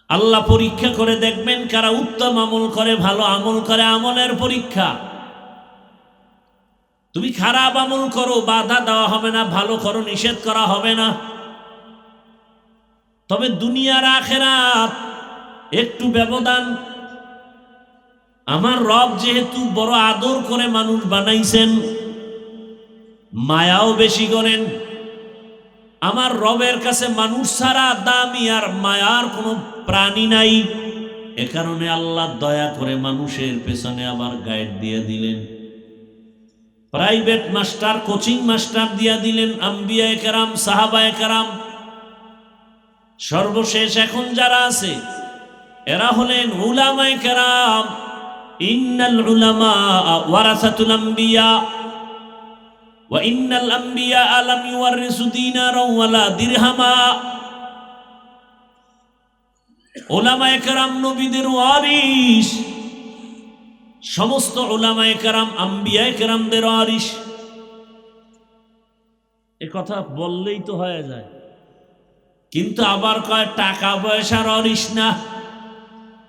আল্লাহ পরীক্ষা করে দেখবেন কারা উত্তম আমল করে, ভালো আমল করে। আমলের পরীক্ষা। তুমি খারাপ আমল করো, বাধা দেওয়া হবে না, ভালো করো, নিষেধ করা হবে না। তবে দুনিয়ার আখিরাত একটু ব্যবধান। আমার রব যেহেতু বড় আদর করে মানুষ বানাইছেন, মায়াও বেশি করেন। আমার রবের কাছে মানুষ ছাড়া দামি আর মায়ার কোনো প্রাণী নাই। এ কারণে আল্লাহ দয়া করে মানুষের পেছনে আবার গাইড দিয়ে দিলেন, প্রাইভেট মাস্টার, কোচিং মাস্টার দিয়া দিলেন, আম্বিয়ায়ে কেরাম, সাহাবায়ে কেরাম। সর্বশেষ এখন যারা আছে এরা হলেন উলামায়ে কেরাম। ইন্নাল উলামা ওয়ারাসাতুল আম্বিয়া ওয়া ইন্নাল আম্বিয়া লাম ইউওয়ারিসু দিনারা ওয়ালা দিরহামা। উলামায়ে কেরাম নবীদের ওয়ারিস। সমস্ত উলামায়ে কেরাম আম্বিয়ায়ে কেরামদের ওয়ারিস। এ কথা বললেই তো হয়ে যায়, কিন্তু আবার কয় টাকা পয়সার ওয়ারিস না।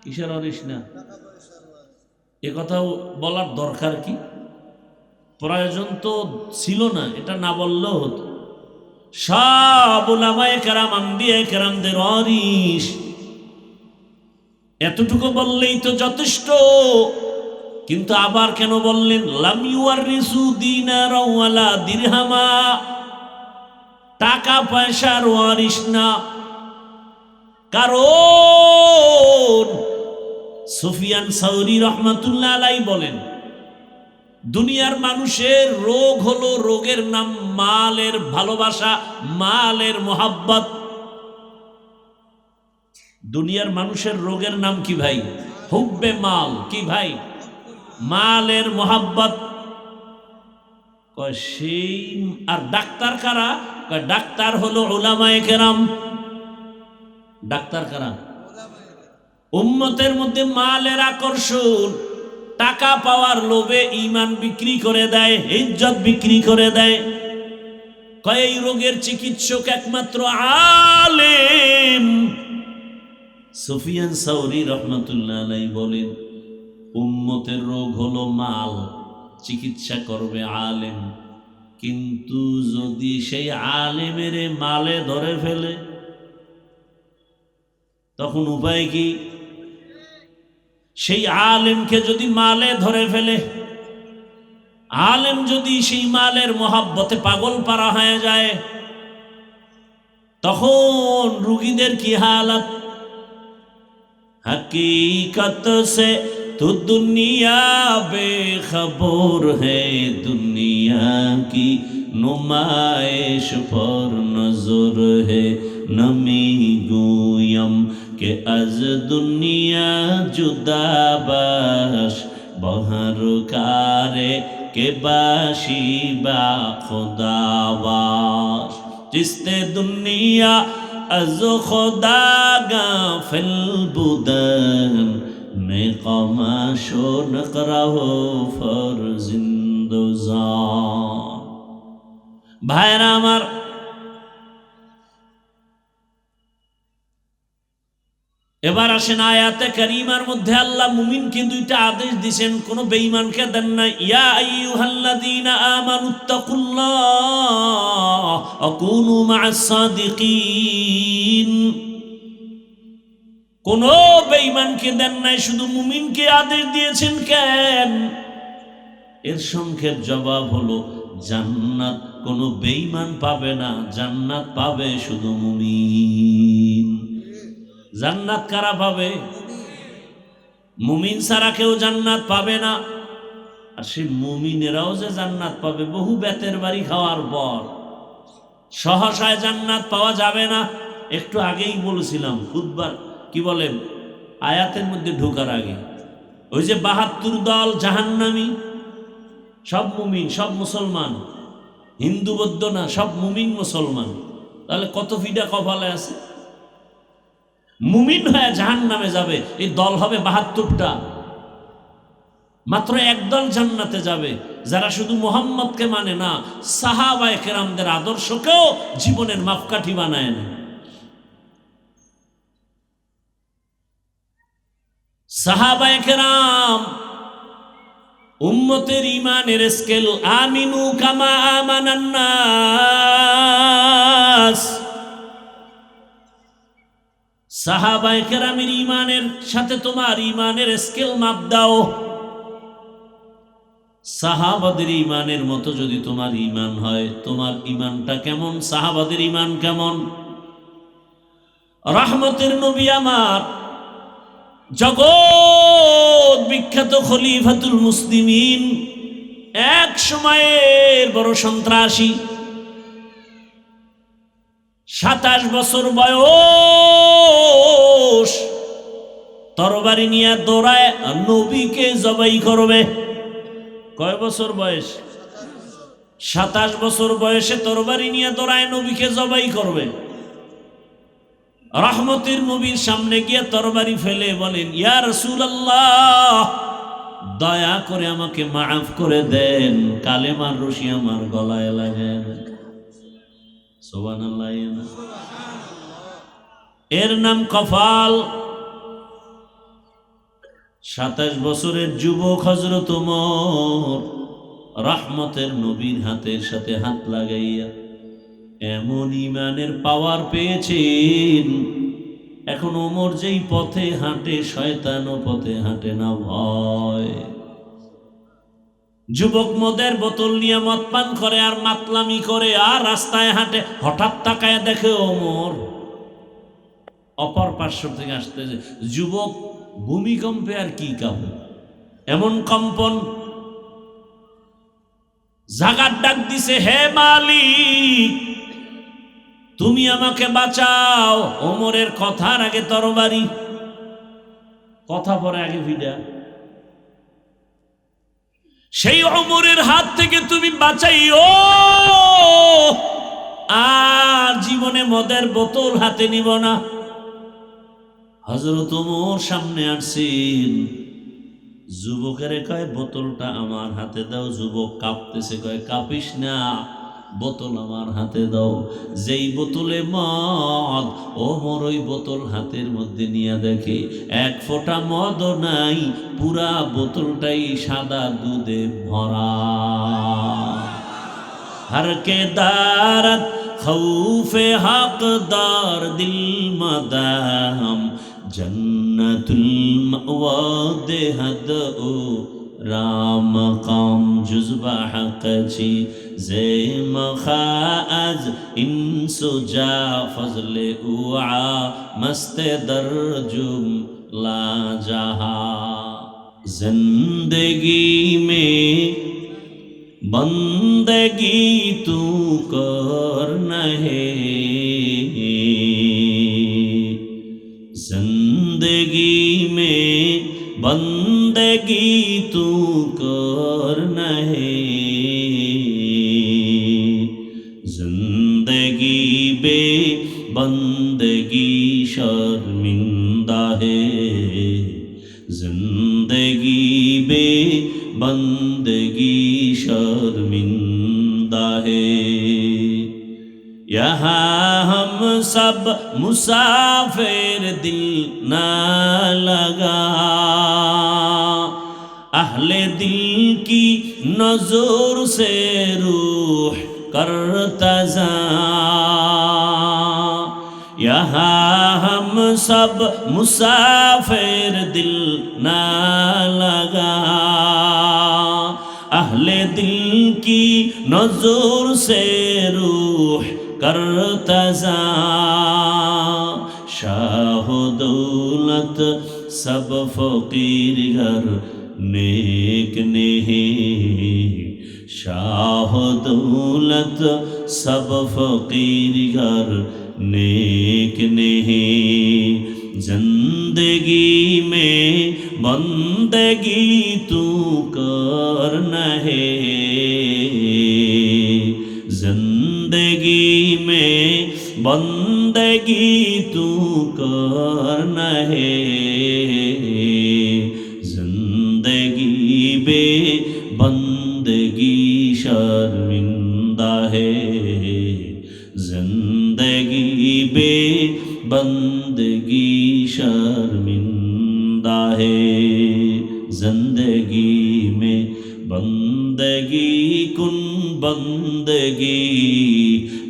কিসের ওয়ারিস না? এ কথা বলার দরকার কি? প্রয়োজন তো ছিল না, এটা না বললেও হতো। সব উলামায়ে কেরাম আম্বিয়ায়ে কেরামদের ওয়ারিস। এতটুকু বললেই তো যথেষ্ট। কিন্তু আবার কেন বললেন লাম ইউওয়ারিসু দিনারা ওয়ালা দিরহামা? টাকা পয়সার ওয়ারিস না। কারণ সুফিয়ান সাউরি রহমাতুল্লাহ আলাইহি বলেন, দুনিয়ার মানুষের রোগ হলো, রোগের নাম মালের ভালোবাসা, মালের মোহাব্বত। দুনিয়ার মানুষের রোগের নাম কি ভাই? হুব্বে মাল। কি ভাই? মালের মোহাব্বত। সেই আর ডাক্তার কারা? ডাক্তার হলো উলামায়ে কেরাম। ডাক্তার কারা? উম্মতের মধ্যে মালের আকর্ষণ, টাকা পাওয়ার লোভে ঈমান বিক্রি করে দেয়, ইজ্জত বিক্রি করে দেয়। কয় এই রোগের চিকিৎসক একমাত্র আলেম। সুফিয়ান সাউরি রহমাতুল্লাহ আলাইহি বলেন, উম্মতের রোগ হলো মাল, চিকিৎসা করবে আলেম। কিন্তু যদি সেই আলেমের মালে ধরে ফেলে তখন উপায় কি? সেই আলেমকে যদি মালে ধরে ফেলে, আলেম যদি সেই মালের মোহাব্বতে পাগল পারা হয়ে যায়, তখন রুগীদের কি হালাত? हकीकत से तो दुनिया बेखबर है, दुनिया की नुमाइश पर नजर है। नमी गोयम के अज दुनिया जुदा बाश, बहर कारे के बाशी बा खुदावाश। जिसते दुनिया از خدا غافل بودن، نقمش و نقره فرزندوزان। ভাইরা আমার, এবার আসেন আয়াতে কারিমার মধ্যে আল্লাহ মুমিনকে দুইটা আদেশ দিয়েছেন, কোন বেঈমানকে দেন না। ইয়া আইয়ুহাল্লাযীনা আমানুত্তাকুল্লাহ ওয়া কুনু মা'আস সাদিকিন। কোন বেঈমানকে দেন নাই, শুধু মুমিনকে আদেশ দিয়েছেন। কেন? এর সংক্ষেপ জবাব হলো জান্নাত কোনো বেঈমান পাবে না, জান্নাত পাবে শুধু মুমিন। জান্নাত কারা পাবে? মুমিন ছাড়া কেউ জান্নাত পাবে না। আর সেই মুমিনেরাও যে জান্নাত পাবে বহু বেতের বাড়ি খাওয়ার পর, সহসায় জান্নাত পাওয়া যাবে না। একটু আগেই বলেছিলাম খুতবার কি বলেন আয়াতের মধ্যে ঢোকার আগে, ওই যে ৭২ দল জাহান্নামী, সব মুমিন, সব মুসলমান, হিন্দু বৌদ্ধ না, সব মুমিন মুসলমান। তাহলে কত ফিডা কপালে আছে? মুমিন হয়ে জাহান্নামে যাবে এই দল হবে ৭২টা। মাত্র একদল জান্নাতে যাবে, যারা শুধু মুহাম্মদকে মানে না, সাহাবায়ে কেরামদের আদর্শকেও জীবনের মাপকাঠি বানায় না। সাহাবায়ে কেরাম উম্মতের ঈমানের স্কেল, আমিনু কামা আমানান নাস। সাহাবায়ে কেরামের ঈমানের সাথে তোমার ঈমানের স্কেল মাপ দাও। সাহাবাদের ঈমানের মতো যদি তোমার ঈমান হয়, তোমার ঈমানটা কেমন, সাহাবাদের ঈমান কেমন? রহমতের নবী আমার, জগৎ বিখ্যাত খলিফাতুল মুসলিমিন, এক সময়ের বড় সন্ত্রাসী, ২৭ বছর বয়স, তরবারি নিয়ে দৌড়ায় নবীকে জবাই করবে। কয় বছর বয়স? ২৭ বছর বয়সে তরবারি নিয়ে দৌড়ায় নবীকে জবাই করবে। রহমতের নবীর সামনে গিয়ে তরবারি ফেলে বলেন, ইয়া রাসূলুল্লাহ, দয়া করে আমাকে মাফ করে দেন, কালেমার রশি আমার গলায় লাগে। সুবহানাল্লাহ। এর নাম কফাল। ২৭ বছরের যুবক হযরত ওমর রহমতের নবীর হাতের সাথে হাত লাগাইয়া এমন ঈমানের পাওয়ার পেয়েছেন, এখন ওমর যেই পথে হাঁটে শয়তানও পথে হাঁটে না ভয়। যুবক মদের বোতল নিয়ে মদ পান করে আর মাতলামি করে আর রাস্তায় হাঁটে, হঠাৎ তাকায় দেখে ওমর অপর পার্শ্ব থেকে আসতেছে। যুবক ভূমিকম্পে আর কি কাঁপে, এমন কম্পন, জাগার ডাক দিছে, হে মালিক তুমি আমাকে বাঁচাও। ওমরের কথার আগে তরবারি, কথা পরে আগে ভিডা। সেই ওমরের হাত থেকে তুমি বাঁচাইও, আর জীবনে মদের বোতল হাতে নিব না। হযরত ওমর সামনে আসছেন, যুবকের কয় বোতলটা আমার হাতে দাও। যুবক কাঁপতেছে, কয় কাঁপিস না, বোতল আমার হাতে দাও। যেই বোতলে মদ, ওমর ওই বোতল হাতের মধ্যে নিয়ে দেখে এক ফোঁটা মদও নাই, পুরা বোতলটাই সাদা দুধে ভরা। হরকে দারত খৌফে হকদার দিল মদাম, জন্নতুল মাওয়া দেহদ ও রাম কাম জুজবা হকছি জে মখাজ ইনসুজা ফজলে উআ মস্তে দরজুম লা জাহা। জিন্দগি মে बंदगी तू करना है, जिंदगी में बंदगी तू करना है, जिंदगी बे बंदगी शर्मिंदा है, जिंदगी बे बंदगी शर्मिंदा है। यहाँ हम सब मुसाफिर दिल ना लगा, अहले दिल की नजर से रूह करता जा। यहाँ हम सब मुसाफिर दिल ना लगा, अहले दिल की नजर से रूह करता जा। शाह दौलत सब फकीर घर नेक नहीं, शाह दौलत सब फकीर घर नेक नहीं। जिंदगी में बंदगी तू करना है, जिंदगी में बंदगी तू करना है, जिंदगी बे बंदगी शर्मिंदा है, जिंदगी बे बंदगी शर्मिंदा है। जिंदगी में बंदगी कुन बंदगी,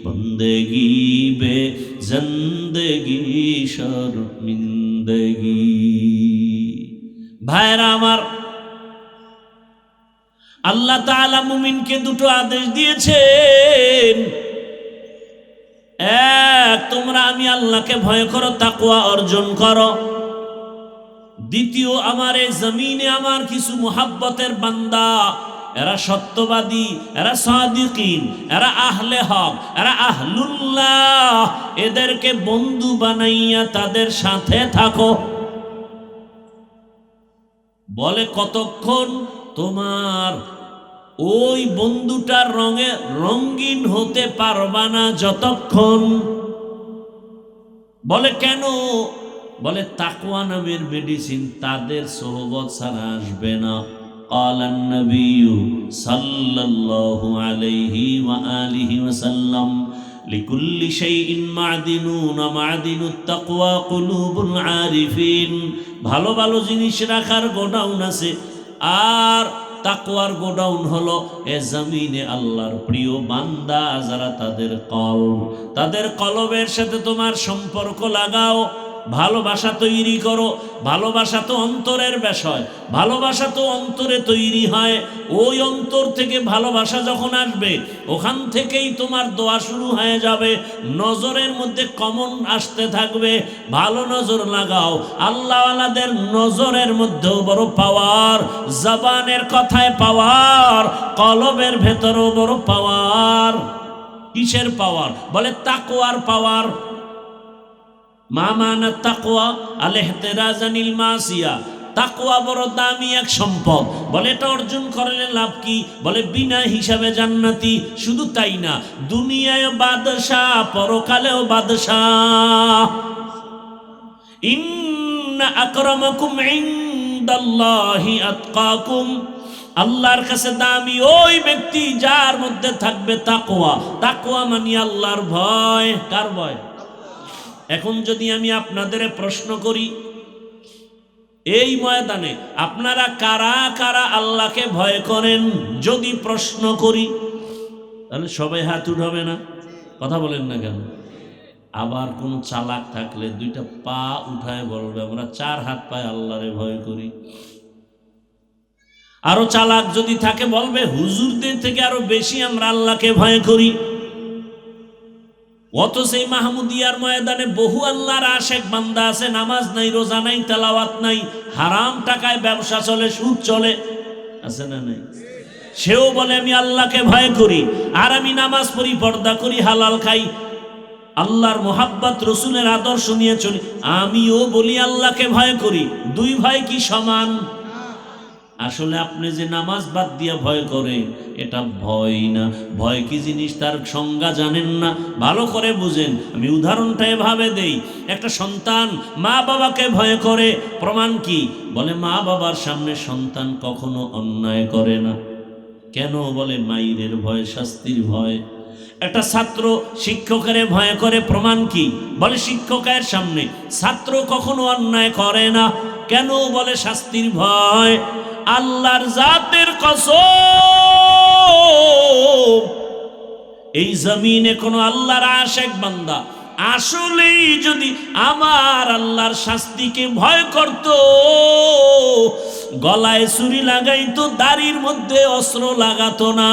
बंदगी बे जिंदगी शर्मिंदगी। भाईरा आमार, আল্লাহ তাআলা মুমিনকে দুটো আদেশ দিয়েছেন। এক, তোমরা আমি আল্লাহকে ভয় করো, তাকওয়া অর্জন করো। দ্বিতীয়, আমার এই জমিনে আমার কিছু মুহাব্বতের বান্দা, এরা সত্যবাদী, এরা সাদিকিন, এরা আহলে হক, এরা আহলুল্লাহ, এদেরকে বন্ধু বানাইয়া তাদের সাথে থাকো। বলে কতক্ষণ? তোমার ওই বন্ধুটার রঙে রঙিন হতে পারবা না যতক্ষণ। বলে কেন? বলে তাকওয়া নামের মেডিসিন তাদের সোহবত ছাড়া আসবে না। ক্বালান নবিয়্যু সাল্লাল্লাহু আলাইহি ওয়া আলিহি ওয়াসাল্লাম, লিকুল্লি শাইইন মা'দিনুন, মা'দিনুত তাকওয়া কুলুবুল আরিফিন। ভালো ভালো জিনিস রাখার গোডাউন আছে, আর তাকওয়ার গোডাউন হলো এ জমিনে আল্লাহর প্রিয় বান্দা যারা, তাদের কলব, তাদের কলবের সাথে তোমার সম্পর্ক লাগাও, ভালোবাসা তৈরি করো। ভালোবাসা তো অন্তরের বিষয়, ভালোবাসা তো অন্তরে তৈরি হয়। ওই অন্তর থেকে ভালোবাসা যখন আসবে, ওখান থেকেই তোমার দোয়া শুরু হয়ে যাবে। নজরের মধ্যে কমন আসতে থাকবে, ভালো নজর লাগাও। আল্লাহওয়ালাদের নজরের মধ্যেও বড় পাওয়ার, জবানের কথায় পাওয়ার, কলবের ভেতরেও বড় পাওয়ার। কিসের পাওয়ার? বলে তাকওয়ার পাওয়ার। মা মানা তাকওয়া আল ইহতিরাজ আনিল মাসিয়া। তাকওয়া বড় দামি এক সম্পদ। বলে এটা অর্জন করলে লাভ কি? বলে বিনা হিসাবে জান্নাতি। শুধু তাই না, দুনিয়ায় বাদশাহ, পরকালেও বাদশাহ। ইন্না আকরামাকুম ইনদাল্লাহি আতকাকুম। আল্লাহর কাছে দামি ওই ব্যক্তি যার মধ্যে থাকবে তাকওয়া। তাকওয়া মানে আল্লাহর ভয়। কার ভয়? এখন যদি আমি আপনাদের প্রশ্ন করি, এই ময়দানে আপনারা কারা কারা আল্লাহকে ভয় করেন, যদি প্রশ্ন করি, তাহলে সবাই হাত উঠাবে না? কথা বলেন না কেন? আবার কোন চালাক থাকলে দুইটা পা উঠায় বলবে আমরা 4 হাত পায়ে আল্লাহরে ভয় করি। আরো চালাক যদি থাকে বলবে হুজুরদের থেকে আরো বেশি আমরা আল্লাহকে ভয় করি। অথচ এই মাহমুদিয়ার ময়দানে বহু আল্লাহর আশেক বান্দা আছে, নামাজ নাই, রোজা নাই, তেলাওয়াত নাই, হারাম টাকায় ব্যবসা চলে, সুদ চলে, আছে না নাই? সেও বলে আমি আল্লাহকে ভয় করি, আর আমি নামাজ পড়ি, পর্দা করি, হালাল খাই, আল্লাহর মোহাব্বত, রসুলের আদর্শ নিয়ে চলি। আমিও বলি আল্লাহকে ভয় করি। দুই ভয় কি সমান? আসলে আপনি যে নামাজ বাদ দিয়ে ভয় করেন, এটা ভয় না। ভয় কি জিনিস তার সংজ্ঞা জানেন না, ভালো করে বুঝেন। আমি উদাহরণটা এভাবে দেই। একটা সন্তান মা বাবাকে ভয় করে, প্রমাণ কি? বলে মা বাবার সামনে সন্তান কখনো অন্যায় করে না। কেন? বলে মাইরের ভয়, শাস্তির ভয়। একটা ছাত্র শিক্ষকের ভয় করে, প্রমাণ কি? বলে শিক্ষকের সামনে ছাত্র কখনো অন্যায় করে না। কেন? বলে শাস্তির ভয়। আল্লাহর জাতের কসম, এই জমিনে কোন আল্লাহর আশেক বান্দা আসলেই যদি আমার আল্লাহর শাস্তিকে ভয় করত, গলায় ছুরি লাগাইতো, দাড়ির মধ্যে অস্ত্র লাগাতো না।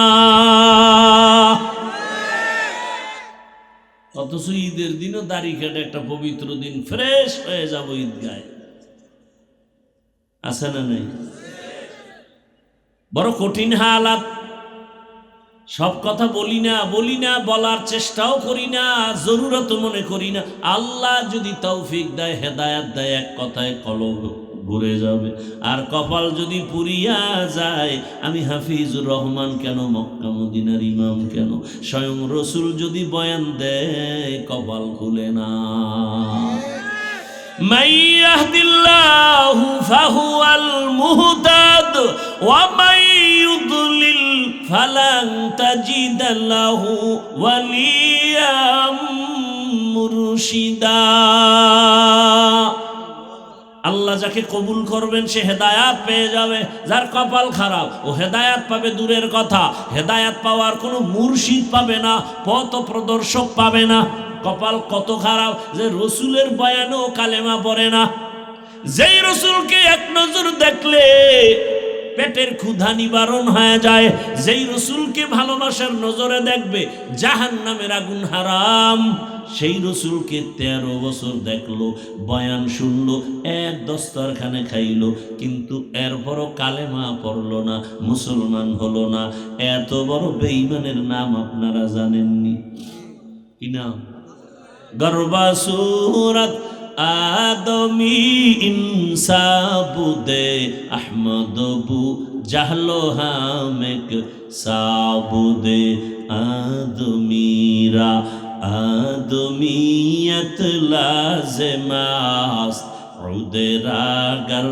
অথচ ঈদের দিনও দাড়ি কেটে একটা পবিত্র দিন ফ্রেশ হয়ে যাবো ঈদগায়, আছে না নেই? বড় কঠিন হালাত। সব কথা বলি না, বলার চেষ্টাও করি না, জরুরত মনে করি না। আল্লাহ যদি তৌফিক দেয়, হেদায়াত দেয়, এক কথায় কলব ঘুরে যাবে। আর কপাল যদি পুরিয়া যায়, আমি হাফিজুর রহমান কেন, মক্কা মদিনার ইমাম কেন, স্বয়ং রসুল যদি বয়ান দেয়, কপাল খুলে না। من يهد الله فهو المهتد ومن يضلل فلن تجد له وليا مرشدا। আল্লাহ যাকে কবুল করবেন সে হেদায়াত পেয়ে যাবে, যার কপাল খারাপ ও হেদায়াত পাবে দূরের কথা, হেদায়াত পাওয়ার কোনো মুর্শিদ পাবে না, পথ প্রদর্শক পাবে না। কপাল কত খারাপ যে রসুলের বয়ানও কালেমা পড়ে না। যেই রসুলকে এক নজর দেখলে পেটের ক্ষুধা নিবারণ হয়ে যায়, যেই রসুলকে ভালোবাসার নজরে দেখবে জাহান্নামের আগুন হারাম, সেই রসুলকে 13 বছর দেখলো, বয়ান শুনলো, এক দস্তরখানে খাইলো, কিন্তু এরপরও কালেমা পড়লো না, মুসলমান হলো না। এত বড় বেঈমানের নাম আপনারা জানেননি? কি নাম? গর্বা সুরত আদমি ইনসাবুদে আহমদবু জাহলো হামেক সাবুদে আদমিরা আদমিয়ত লাজমাস উদরাগর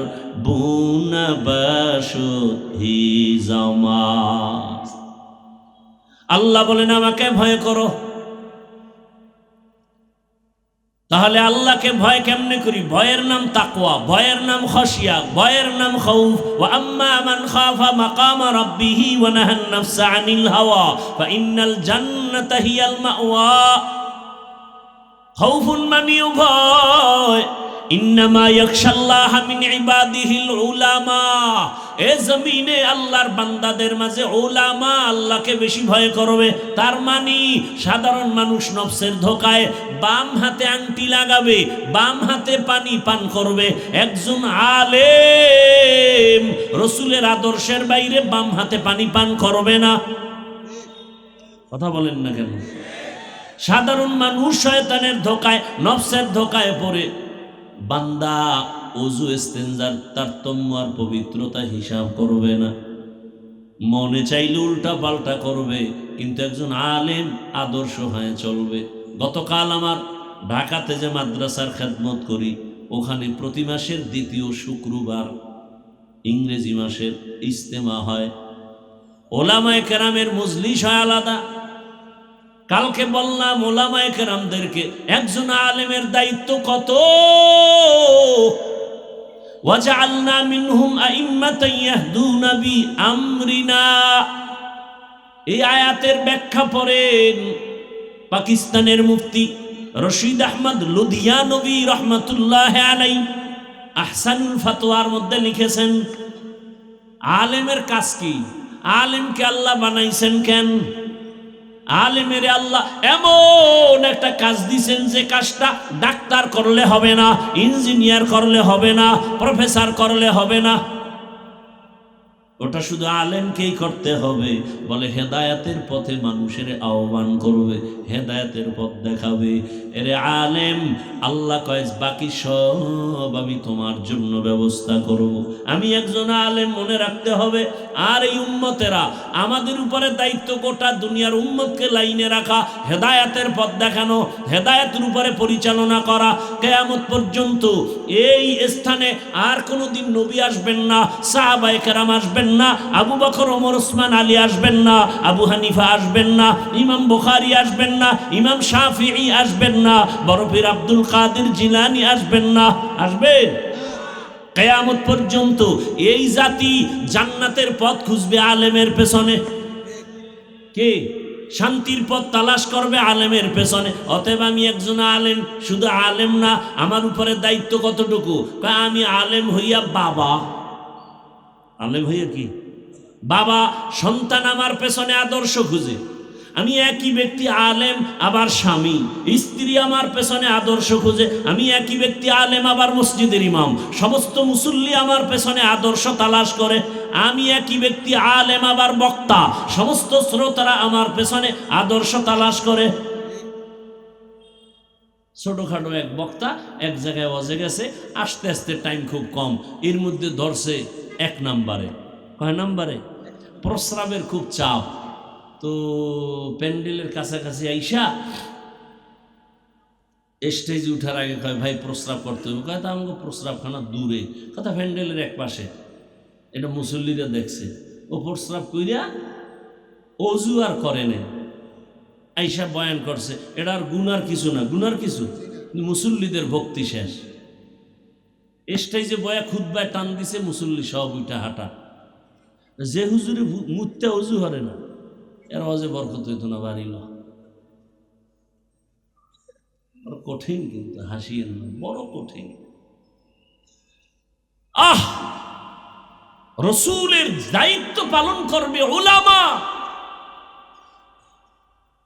বুনা বাশুদ হি জামাস। আল্লাহ বলেন আমাকে ভয় করো। তাহলে আল্লাহকে ভয় কেমনে করি? ভয়ের নাম তাকওয়া, ভয়ের নাম খাশিয়া, ভয়ের নাম খাউফ। ওয়া আম্মা মান খাফা মাকামা রাব্বিহি ওয়া নাহান নাফসা আনিল হাওয়া ফা ইন্নাল জান্নাতা হিয়াল মাওয়া। খাউফুন মানিও ভয়। ইন্নামা ইয়াখশাল্লাহা মিন ইবাদিহিল উলামা। এ জমিনে আল্লাহর বান্দাদের মাঝে উলামা আল্লাহকে বেশি ভয় করবে। তার মানে সাধারণ মানুষ নফসের ধোকায় বাম হাতে আংটি লাগাবে, বাম হাতে পানি পান করবে। একজন আলেম রসুলের আদর্শের বাইরে বাম হাতে পানি পান করবে না। কথা বলেন না কেন? সাধারণ মানুষ শয়তানের ধোকায়, নফসের ধোকায় পড়ে বান্দা ওযু ইস্তেনজার তারতম্য আর পবিত্রতা হিসাব করবে না, মনে চাইলে উল্টা পাল্টা করবে। কিন্তু একজন আলেম আদর্শ হয়ে চলবে। গতকাল আমার ঢাকাতে যে মাদ্রাসার খেদমত করি, ওখানে প্রতি মাসের দ্বিতীয় শুক্রবার ইংরেজি মাসের ইজতেমা হয়। ওলামায়ে কেরামের মজলিস হয় আলাদা। কালকে বললাম ওলামায়ে কেরামদেরকে একজন আলেমের দায়িত্ব কত। ওয়াজআলনা মিনহুম আইম্মাতান ইয়াহদুনা বিআমরিনা। এই আয়াতের ব্যাখ্যা পড়েন পাকিস্তানের মুফতি রশিদ আহমদ লুধিয়ানবী রহমাতুল্লাহ আলাইহি আহসানুল ফাতোয়ার মধ্যে লিখেছেন, আলেমের কাজ কি? আলেমকে আল্লাহ বানাইছেন কেন? আলেমের আল্লাহ এমন একটা কাজ দিছেন যে কাজটা ডাক্তার করলে হবে না, ইঞ্জিনিয়ার করলে হবে না, প্রফেসর করলে হবে না, ওটা শুধু আলেমকেই করতে হবে। বলে হেদায়েতের পথে মানুষের আহ্বান করবে, হেদায়েতের পথ দেখাবে। এরে আলেম, আল্লাহ কয় বাকি সব আমি তোমার জন্য ব্যবস্থা করব। আমি একজন আলেম, মনে রাখতে হবে। আর এই উম্মতেরা, আমাদের উপরে দায়িত্ব গোটা দুনিয়ার উম্মতকে লাইনে রাখা, হেদায়েতের পথ দেখানো, হেদায়েতের উপরে পরিচালনা করা। কিয়ামত পর্যন্ত এই স্থানে আর কোনোদিন নবী আসবেন না, সাহাবায়ে কেরাম আসবেন না, আবু বকর, ওমর, ওসমান, আলী আসবেন না, আবু হানিফা আসবেন না, ইমাম বুখারী আসবেন না, ইমাম শাফিঈ আসবেন না, বড় পীর আব্দুল কাদের জিলানী আসবেন না। আসবেন? কিয়ামত পর্যন্ত এই জাতি জান্নাতের পথ খুঁজবে আলেমের পেছনে। কে? শান্তির পথ তালাশ করবে আলেমের পেছনে। অতএব আমি একজন আলেম, শুধু আলেম না, আমার উপরে দায়িত্ব কতটুকু? আমি আলেম হইয়া বাবা। আলেম হইয়া কি? বাবা। সন্তান আমার পেছনে আদর্শ খুঁজে, আমি একই ব্যক্তি আলেম আবার স্বামী, স্ত্রী আমার পেছনে আদর্শ খুঁজে। আমি একই ব্যক্তি আলেম আবার মসজিদের ইমাম, সমস্ত মুসল্লি আমার পেছনে আদর্শ তালাশ করে। আমি একই ব্যক্তি আলেম আবার বক্তা, সমস্ত শ্রোতারা আমার পেছনে আদর্শ তালাশ করে। ছোটখাটো এক বক্তা এক জায়গায় অজে গেছে, আস্তে আস্তে টাইম খুব কম, এর মধ্যে ধরছে 1 নম্বরে। কয় নম্বরে? প্রস্রাবের খুব চাপ। তো প্যান্ডেলের কাছাকাছি আইসা স্টেজে উঠার আগে কয়, ভাই প্রস্রাব করতে হবে। কয়, তা আমাকে প্রস্রাবখানা দূরে, কথা প্যান্ডেলের এক পাশে। এটা মুসল্লিরা দেখছে, ও প্রস্রাব কইরা অজু আর করে না, আইসা বয়ান করছে। এটা আর গুনার কিছু না, গুনার কিছু, মুসল্লিদের ভক্তি শেষ। স্টেজে বয়া খুতবায় টান দিছে, মুসল্লি সব উঠা হাঁটা। যে হুজুরে মুততে অজু হরে না, এর অজে বরকত হইতো না, বাড়িল। বড় কঠিন, কিন্তু হাসিয়েন না, বড় কঠিন। রসুলের দায়িত্ব পালন করবে উলামা।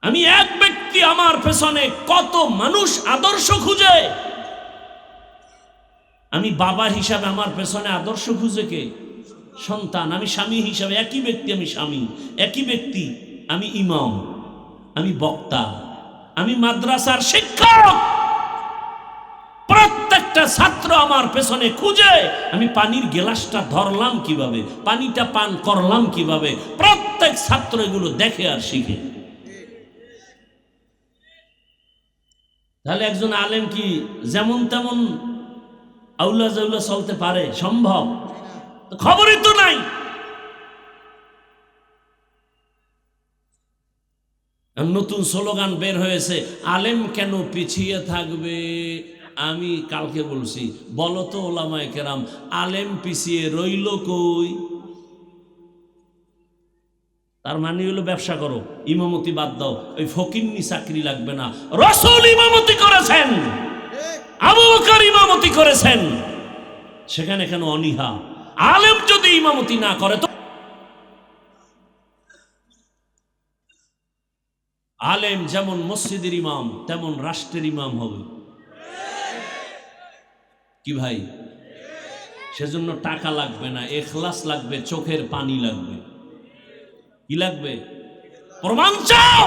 আমি এক ব্যক্তি, আমার পেছনে কত মানুষ আদর্শ খুঁজে। আমি বাবা হিসাবে আমার পেছনে আদর্শ খুঁজে কে? সন্তান। আমি স্বামী হিসাবে একই ব্যক্তি, আমি স্বামী, একই ব্যক্তি আমি ইমাম, আমি বক্তা, আমি মাদ্রাসার শিক্ষক। প্রত্যেকটা ছাত্র আমার পেছনে খুঁজে, আমি পানির গ্লাসটা ধরলাম কিভাবে, পানিটা পান করলাম কিভাবে, প্রত্যেক ছাত্র এগুলো দেখে আর শিখে। তাহলে একজন আলেম কি যেমন তেমন আউলা জাউলা চলতে পারে? সম্ভব? খবরই তো নাই। নতুন স্লোগান বের হয়েছে, আলেম কেন পিছিয়ে থাকবে। আমি কালকে বলছি, বলো তো ওলামায়ে কেরাম, আলেম পিছিয়ে রইল কই? তার মানে হলো ব্যবসা করো, ইমামতি বাদ দাও, ওই ফকিন্নি চাকরি লাগবে না। রাসূল ইমামতি করেছেন, আবু বকর ইমামতি করেছেন, সেখানে কেন অনীহা? আলেম যদি ইমামতি না করে তো আলেম যেমন মসজিদের ইমাম তেমন রাষ্ট্রের ইমাম হবে। কি ভাই? সেজন্য টাকা লাগবে না, ইখলাস লাগবে, চোখের পানি লাগবে। কি লাগবে? প্রমাণ চাও,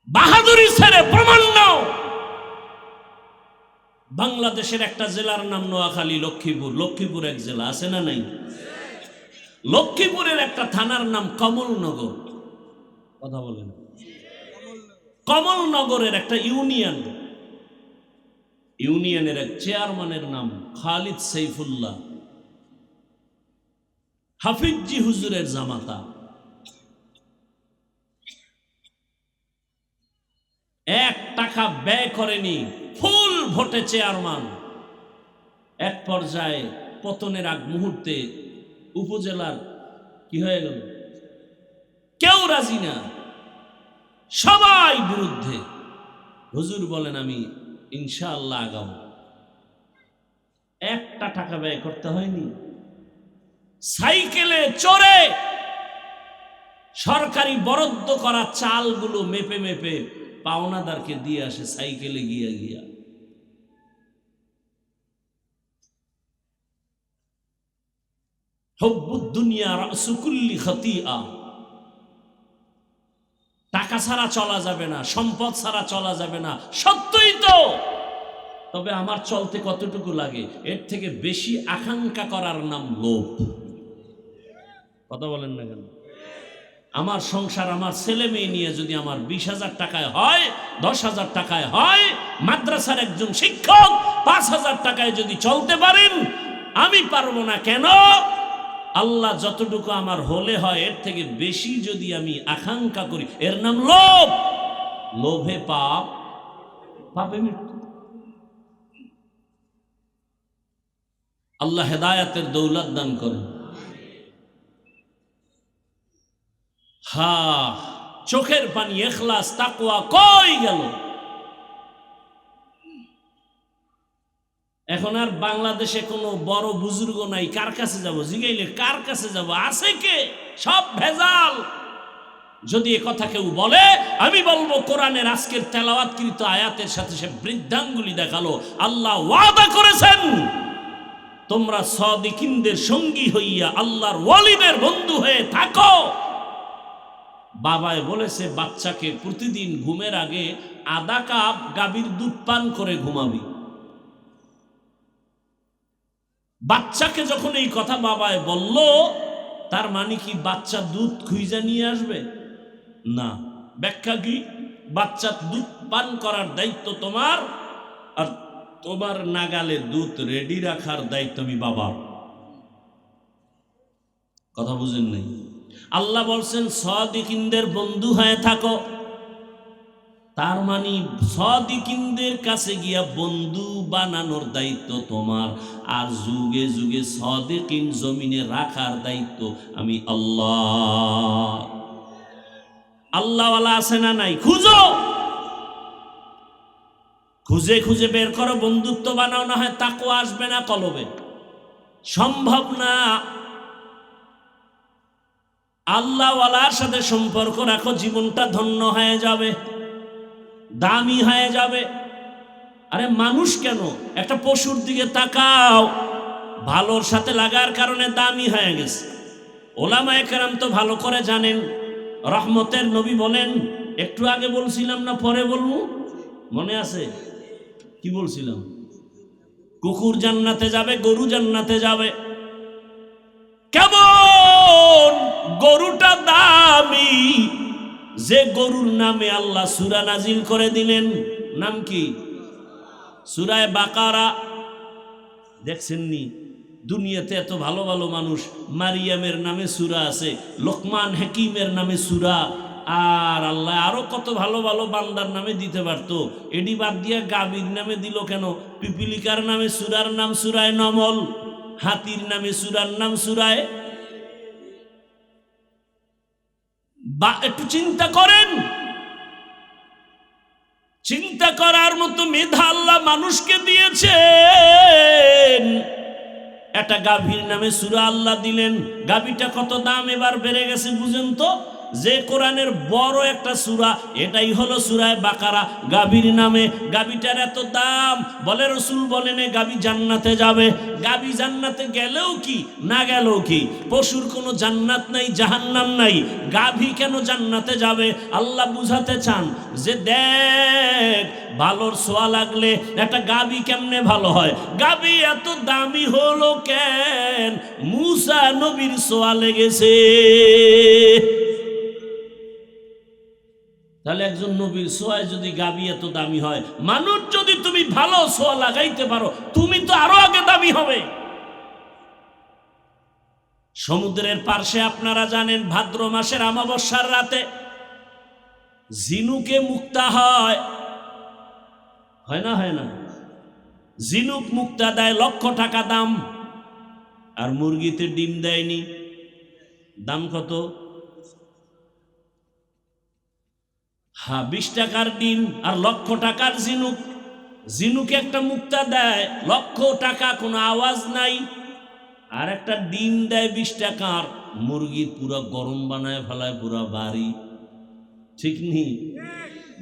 বাহাদুরি ছেড়ে প্রমাণ নাও। বাংলাদেশের একটা জেলার নাম নোয়াখালী, লক্ষ্মীপুর। লক্ষ্মীপুর এক জেলা আছে না নাই? লক্ষ্মীপুরের একটা থানার নাম কমলনগর। কথা বলেন। কমলনগরের একটা ইউনিয়নের এক চেয়ারম্যানের নাম খালিদ সাইফুল্লাহ, হাফিজি হুজুরের জামাতা। 1 টাকা ব্যয় করেনি, ফুল ভোটে চেয়ারম্যান। এক পর্যায়ে পতনের আগ মুহূর্তে উপজেলার কি হয়ে গেল? কেউ রাজি না, সবাই বিরুদ্ধে। হুজুর বলেন, আমি ইনশাআল্লাহ আগাবো। 1 টাকা ব্যয় করতে হয়নি, সাইকেলে চড়ে সরকারি বরাদ্দ করা চালগুলো মেপে মেপে পাওনাদারকে দিয়ে আসে, সাইকেলে গিয়া গিয়া। হুব্বুদ দুনিয়া রাসু কুল্লি খাতিআ। টাকা ছাড়া চলা যাবে না, সম্পদ ছাড়া চলা যাবে না, সত্যই তো। তবে আমার চলতে কতটুকু লাগে, এর থেকে বেশি আকাঙ্ক্ষা করার নাম লোভ। কথা বলেন না কেন? আমার সংসার, আমার ছেলে মেয়ে নিয়ে যদি আমার 20,000 টাকায় হয়, 10,000 টাকায় হয়, মাদ্রাসার একজন শিক্ষক 5,000 টাকায় যদি চলতে পারেন, আমি পারবো না কেন? আল্লাহ যতটুকু আমার হলে হয়, এর থেকে বেশি যদি আমি আকাঙ্ক্ষা করি, এর নাম লোভ। লোভে পাপ, পাপে মৃত্যু। আল্লাহ হেদায়াতের দৌলত দান করেন। চোখের পানি, ইখলাস, তাকওয়া কই গেল? এখন আর বাংলাদেশে কোনো বড় বুজুর্গ নাই, কার কাছে যাব? জিগাইলে কার কাছে যাব? আছে কে? সব ভেজাল। যদি এ কথা কেউ বলে, আমি বলবো কোরআনের আজকের তেলাওয়াতকৃত আয়াতের সাথে সে বৃদ্ধাঙ্গুলি দেখালো। আল্লাহ ওয়াদা করেছেন, তোমরা সাদিকিনদের সঙ্গী হইয়া আল্লাহর ওয়ালিদের বন্ধু হয়ে থাকো। বাবায় বলেছে বাচ্চাকে প্রতিদিন ঘুমের আগে আধা কাপ গাভীর দুধ পান করে ঘুমাবি। বাচ্চাকে যখন এই কথা বাবায় বলল, তার মানে কি বাচ্চা দুধ খুঁজে নিয়ে আসবে? না। ব্যাখ্যা কি? বাচ্চা দুধ পান করার দায়িত্ব তোমার, আর তোমার নাগালে দুধ রেডি রাখার দায়িত্ব আমি বাবার। কথা বুঝেন নাই? আল্লাহ বলছেন সাদিকিনদের বন্ধু হয়ে থাকো। তার মানে সাদিকিনদের কাছে গিয়া বন্ধু বানানোর দায়িত্ব তোমার, আর যুগে যুগে সাদিকিন জমিনে রাখার দায়িত্ব আমি আল্লাহ। আল্লাহওয়ালা আছে না নাই? খুঁজো, খুঁজে খুঁজে বের করো, বন্ধুত্ব বানাও, না হয় তাকওয়া আসবে না কলবে। সম্ভব না। আল্লাহওয়ালার সাথে সম্পর্ক রাখো, জীবনটা ধন্য হয়ে যাবে, দামি হয়ে যাবে। আরে মানুষ কেন, একটা পশুর দিকে তাকাও, ভালোর সাথে লাগার কারণে দামি হয়ে গেছে। ওলামায়ে কেরাম তো ভালো করে জানেন। রহমতের নবী বলেন, একটু আগে বলছিলাম না, পরে বলবো, মনে আছে? কি বলছিলাম? কুকুর জান্নাতে যাবে, গরু জান্নাতে যাবে। কেমন গরুটা দামি, যে গরুর নামে আল্লাহ সূরা নাজিল করে দিলেন। নাম কি? সূরা বাকারা। দেখছেননি? দুনিয়াতে এত ভালো ভালো মানুষ, মারিয়ামের নামে সূরা আছে, লোকমান হাকিমের নামে সূরা, আর আল্লাহ আরো কত ভালো ভালো বান্দার নামে দিতে পারতো। এডি বাদ দিয়া গাভীর নামে দিল কেন? পিপিলিকার নামে সূরার নাম সূরায়ে নমল, হাতির নামে সূরার নাম সূরায়ে। বা একটু চিন্তা করেন, চিন্তা করার মতো মেধা আল্লাহ মানুষকে দিয়েছেন। একটা গাভীর নামে সূরা আল্লাহ দিলেন, গাভীটা কত দাম এবার বেড়ে গেছে বুঝেন তো? যে কোরআনের বড় একটা সূরা, এটাই হলো সূরা বাকারা, গাভীর নামে। গাভীটার এত দাম, বলে রাসূল বলেন এ গাভী জান্নাতে যাবে। গাভী জান্নাতে গেলেও কি, না গেলেও কি, পশুর কোনো জান্নাত নাই, জাহান্নাম নাই, গাভী কেন জান্নাতে যাবে? আল্লাহ বুঝাতে চান যে দেখ, ভালোর ছোঁয়া লাগলে একটা গাভী কেমনে ভালো হয়। গাভী এত দামি হলো কেন? মূসা নবীর ছোঁয়া লেগেছে। তাহলে একজন নবীর ছোঁয়ায় যদি গাভী এত দামি হয়, মানুষ যদি তুমি ভালো ছোঁয়া লাগাইতে পারো, তুমি তো আরো আগে দামি হবে। সমুদ্রের পার্শ্বে আপনারা জানেন, ভাদ্র মাসের অমাবস্যার রাতে ঝিনুকে মুক্তা হয়, হয় না? হয় না? ঝিনুক মুক্তা দেয়, লক্ষ টাকা দাম। আর মুরগিতে ডিম দেয়নি, দাম কত? 20 টাকার ডিম আর লক্ষ টাকার ঝিনুক। ঝিনুকে একটা মুক্তা দেয়, লক্ষ টাকা, কোনো আওয়াজ নাই। আর একটা ডিম দেয় 20 টাকার, মুরগির পুরো গরম বানায় ফেলায় পুরো বাড়ি। ঠিক নেই?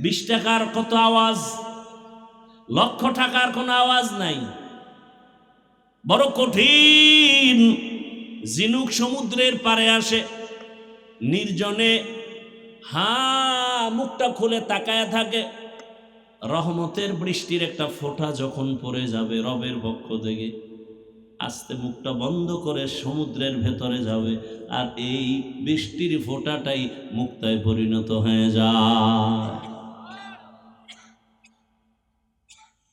20 টাকার কত আওয়াজ, লক্ষ টাকার কোনো আওয়াজ নাই। বড় কঠিন। ঝিনুক সমুদ্রের পারে আসে, নির্জনে মুখটা খুলে তাকায় থাকে। রহমতের বৃষ্টির একটা ফোঁটা যখন পড়ে যাবে রবের পক্ষ থেকে, আস্তে মুখটা বন্ধ করে সমুদ্রের ভেতরে যাবে, আর এই বৃষ্টির ফোঁটাটাই মুক্তায় পরিণত হয়ে যায়।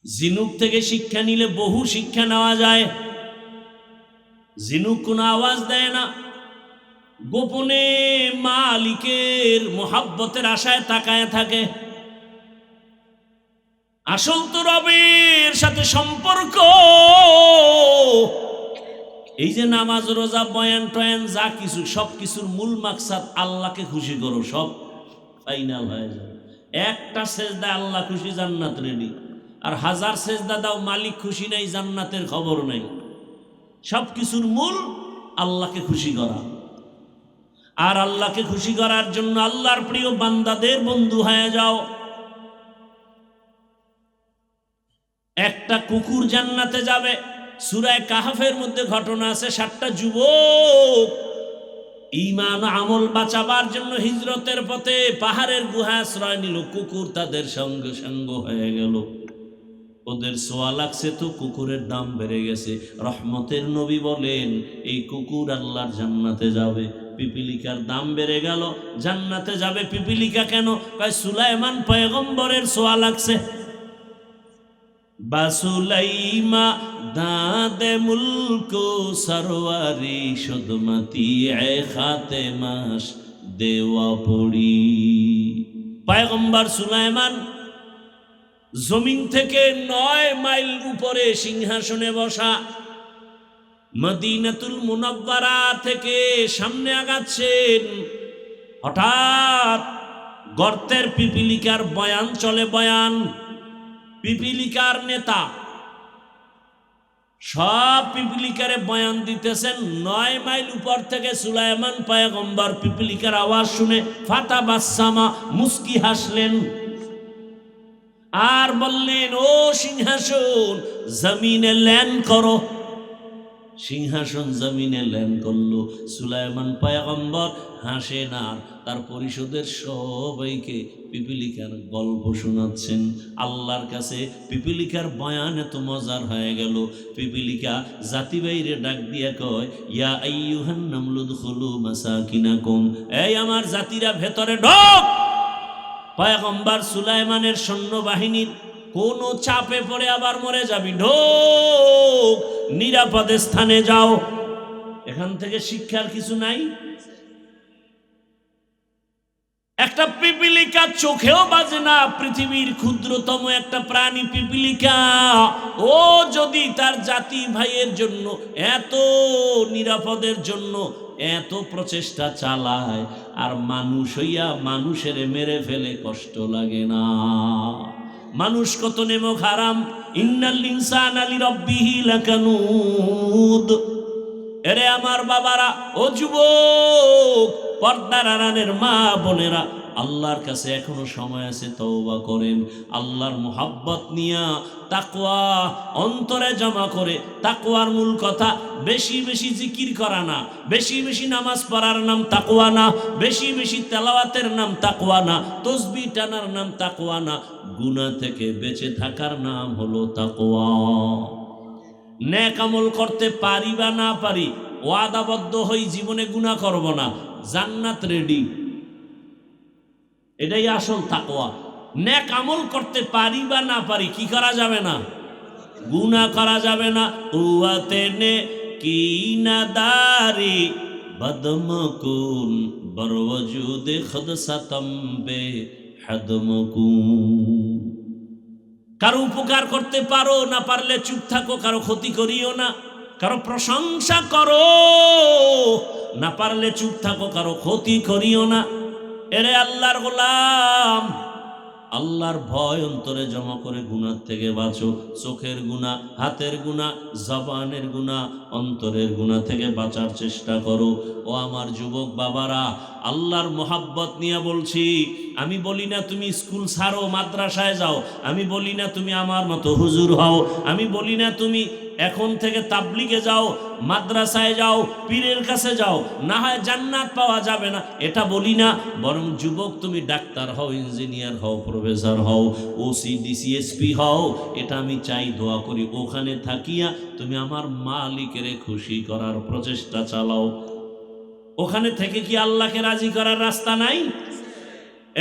ঝিনুক থেকে শিক্ষা নিলে বহু শিক্ষা নেওয়া যায়। ঝিনুক কোনো আওয়াজ দেয় না, গোপনে মালিকের মোহাব্বতের আশায় তাকায় থাকে। আসল তো রবের সাথে সম্পর্ক। এই যে নামাজ, রোজা, বয়ান টয়ান, যা কিছু, সব কিছুর মূল মাকসাদ আল্লাহকে খুশি করো, সব ফাইনাল হয়ে যায়। একটা সেজদা আল্লাহ খুশি, জান্নাত রেডি। আর হাজার সেজদা দাও, মালিক খুশি নাই, জান্নাতের খবর নাই। সব কিছুর মূল আল্লাহকে খুশি করা। আর আল্লাহকে খুশি করার জন্য আল্লাহর প্রিয় বান্দাদের বন্ধু হয়ে যাও। একটা কুকুর জান্নাতে যাবে, সূরা কাহফের মধ্যে ঘটনা আছে। 7টা যুবক ঈমান আমল বাঁচাবার জন্য হিজরতের পথে পাহাড়ের গুহা আশ্রয় নিল। কুকুর তাদের সঙ্গে সঙ্গ হয়ে গেল। ওদের সোয়া লাগছে তো কুকুরের দাম বেড়ে গেছে। রহমতের নবী বলেন এই কুকুর আল্লাহর জান্নাতে যাবে। পিপিলিকার দাম বেড়ে গেল, জান্নাতে যাবে পিপিলিকা কেন? কয় সুলাইমান পয়গম্বরের সোয়া লাগছে। বাসুলাইমা দাদে মুলকো সরওয়ারি সুদমতি এ খাতে মাস দেওয়া পড়ি। পয়গম্বর সুলাইমান জমিন থেকে 9 মাইল উপরে সিংহাসনে বসা, মদিনাতুল মুনাব্বারা থেকে সামনে আগাচ্ছেন। হঠাৎ গর্তের পিপিলিকার বয়ান চলে। বয়ান পিপিলিকার নেতা সব পিপিলিকারে বয়ান দিতেছেন। 9 মাইল উপর থেকে সুলাইমান পয়গম্বর পিপিলিকার আওয়াজ শুনে ফাতা বাসামা মুস্কি হাসলেন আর বললেন, ও সিংহাসন জমিনে ল্যান্ড করো। সিংহাসন জমিনে ল্যান্ড করলো। সুলাইমান পয়গম্বর হাসেন আর তার পরিষদের সবাইকে পিপিলিকার গল্প শোনাচ্ছেন। আল্লাহর কাছে পিপিলিকার বয়ান এত মজার হয়ে গেল। পিপিলিকা জাতি বাইরে ডাক দিয়া কয়, ইয়া আইয়ুহান নামলু দুখুলু মাসাকিনাকুম, এই আমার জাতিরা ভেতরে ঢোক। পয়গম্বর সুলাইমানের সৈন্যবাহিনীর কোন চাপে পড়ে আবার মরে যাবি, ঢোক, নিরাপদে স্থানে যাও। এখান থেকে শিক্ষার কিছু নাই? একটা পিপিলিকা চোখেও বাজে না, পৃথিবীর ক্ষুদ্রতম একটা প্রাণী পিপিলিকা। ও যদি তার জাতি ভাইয়ের জন্য এত নিরাপদের জন্য এত প্রচেষ্টা চালায়, আর মানুষ হইয়া মানুষের মেরে ফেলে কষ্ট লাগে না? মানুষ কত নেমক হারাম। ইন্নাল ইনসানা লিরাব্বিহি লাকানুদ। এরে আমার বাবারা, ও যুবক, পর্দার আড়ালের মা বোনেরা, আল্লাহর কাছে এখনো সময় আছে, তওবা করেন। আল্লাহর মুহাব্বত নিয়া তাকওয়া অন্তরে জমা করে। তাকওয়ার মূল কথা বেশি বেশি জিকির করা না, বেশি বেশি নামাজ পড়ার নাম তাকওয়া না, বেশি বেশি তেলাওয়াতের নাম তাকওয়া না, তসবিহ টানার নাম তাকওয়া না। গুনাহ থেকে বেঁচে থাকার নাম হলো তাকওয়া। নেক আমল করতে পারি বা না পারি, ওয়াদাবদ্ধ হই জীবনে গুনাহ করব না, জান্নাত রেডি। এটাই আসল তাকওয়া। নেক আমল করতে পারি বা না পারি, কি করা যাবে না? গুনাহ করা যাবে না। কুওয়াতে নে কি নাদারি বদমকুন বরওজুদ খুদ সাতম্বে হাদমকুন। কারো উপকার করতে পারো, না পারলে চুপ থাকো, কারো ক্ষতি করিও না। কারো প্রশংসা করো, না পারলে চুপ থাকো, কারো ক্ষতি করিও না। এরে আল্লাহর গোলাম, আল্লাহর ভয় অন্তরে জমা করে গুনাহ থেকে বাঁচো। চোখের গুনাহ, হাতের গুনাহ, জবানের গুনাহ, অন্তরের গুনাহ থেকে বাঁচার চেষ্টা করো। ও আমার যুবক বাবারা, আল্লাহর মোহাব্বত নিয়ে বলছি। আমি বলি না তুমি স্কুল ছাড়ো, মাদ্রাসায় যাও। আমি বলি না তুমি আমার মতো হুজুর হও। আমি বলি না তুমি এখন থেকে তাবলিগে যাও, মাদ্রাসায় যাও, পীরের কাছে যাও, না হয় জান্নাত পাওয়া যাবে না, এটা বলি না। বরং যুবক তুমি ডাক্তার হও, ইঞ্জিনিয়ার হও, প্রফেসর হও, ওসি ডিসি এসপি হও, এটা আমি চাই, দোয়া করি। ওখানে থাকিয়া তুমি আমার মালিকের খুশি করার প্রচেষ্টা চালাও। ওখানে থেকে কি আল্লাহকে রাজি করার রাস্তা নাই?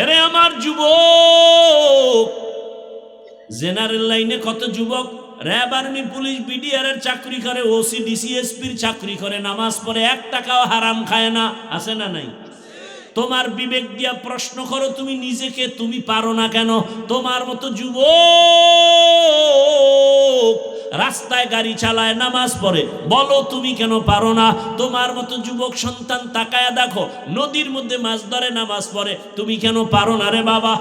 এরে আমার যুবক, জেনারেল লাইনে কত যুবক র্যাব, আর্মি, পুলিশ, বিডিআর এর চাকরি করে, ওসি ডিসি এসপির চাকরি করে, নামাজ পড়ে, 1 টাকাও হারাম খায় না। আছে না নাই? তোমার বিবেক দিয়া প্রশ্ন করো, তুমি নিজেকে, তুমি পারো না কেন? তোমার মতো যুবক রাস্তায় গাড়ি চালায়, নামাজ পড়ে, বলো তুমি কেন পারো না? তোমার মতো যুবক সন্তান তাকায়া দেখো, নদীর মধ্যে মাছ ধরে, নামাজ পড়ে, তুমি কেন পারো না রে বাবা?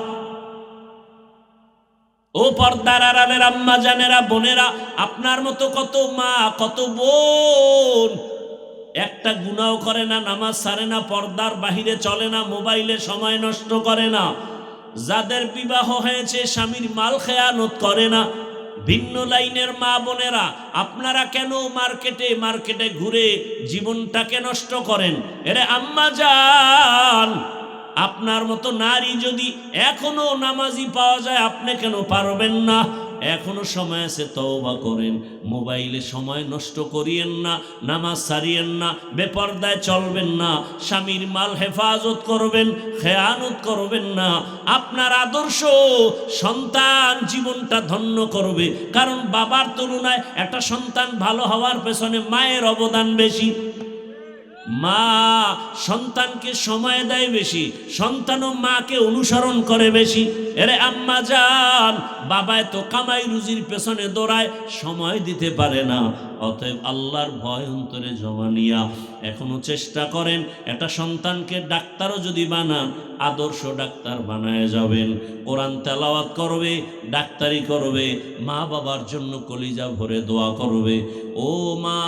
ও পর্দার আড়ালের আম্মা জানেরা, বোনেরা, আপনার মতো কত মা, কত বোন একটা গুনাহ করে না, নামাজ ছাড়ে না, পর্দার বাহিরে চলে না, মোবাইলে সময় নষ্ট করে না, যাদের বিবাহ হয়েছে স্বামীর মাল খেয়ানত করে না। ভিন্ন লাইনের মা বোনেরা, আপনারা কেন মার্কেটে ঘুরে জীবনটাকে নষ্ট করেন? এরে আম্মা জান, আপনার মতো নারী যদি এখনো নামাজি পাওয়া যায়, আপনি কেন পারবেন না? এখনো সময় আছে, তওবা করেন। মোবাইলে সময় নষ্ট করিয়েন না, নামাজ ছাড়িয়েন না, বেপরদায় চলবেন না, স্বামীর মাল হেফাজত করবেন, খেয়ানত করবেন না। আপনার আদর্শ সন্তান জীবনটা ধন্য করবে, কারণ বাবার তুলনায় একটা সন্তান ভালো হওয়ার পেছনে মায়ের অবদান বেশি। মা সন্তানকে সময় দেয় বেশি, সন্তানও মাকে অনুসরণ করে বেশি। এরে আম্মা জান, বাবায় তো কামাই রুজির পেছনে দৌড়ায়, সময় দিতে পারে না। অতএব আল্লাহর ভয় অন্তরে জমা নিয়া এখনো চেষ্টা করেন, একটা সন্তানকে ডাক্তারও যদি বানান, আদর্শ ডাক্তার বানায় যাবেন। কোরআন তেলাওয়াত করবে, ডাক্তারি করবে, মা বাবার জন্য কলিজা ভরে দোয়া করবে। ও মা,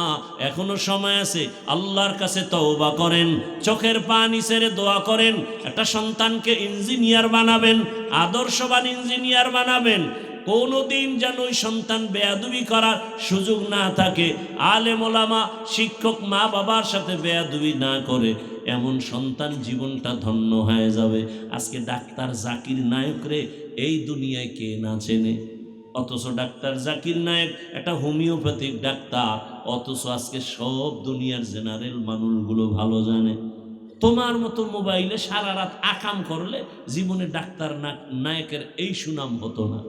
এখনো সময় আছে, আল্লাহর কাছে তওবা করেন, চোখের পানি ছেড়ে দোয়া করেন, একটা সন্তানকে ইঞ্জিনিয়ার বানাবেন, আদর্শবান ইঞ্জিনিয়ার বানাবেন। কোনোদিন যেন ওই সন্তান বেয়াদবি করার সুযোগ না থাকে, আলেম ওলামা শিক্ষক মা বাবার সাথে বেয়াদবি না করে, এমন সন্তান জীবনটা ধন্য হয়ে যাবে। আজকে ডাক্তার জাকির নায়করে এই দুনিয়ায় কে না চেনে? অথচ ডাক্তার জাকির নায়েক একটা হোমিওপ্যাথিক ডাক্তার, অথচ আজকে সব দুনিয়ার জেনারেল মানুষগুলো ভালো জানে। তোমার মতো মোবাইলে সারা রাত আকাম করলে জীবনে ডাক্তার নায়কের এই সুনাম হতো না।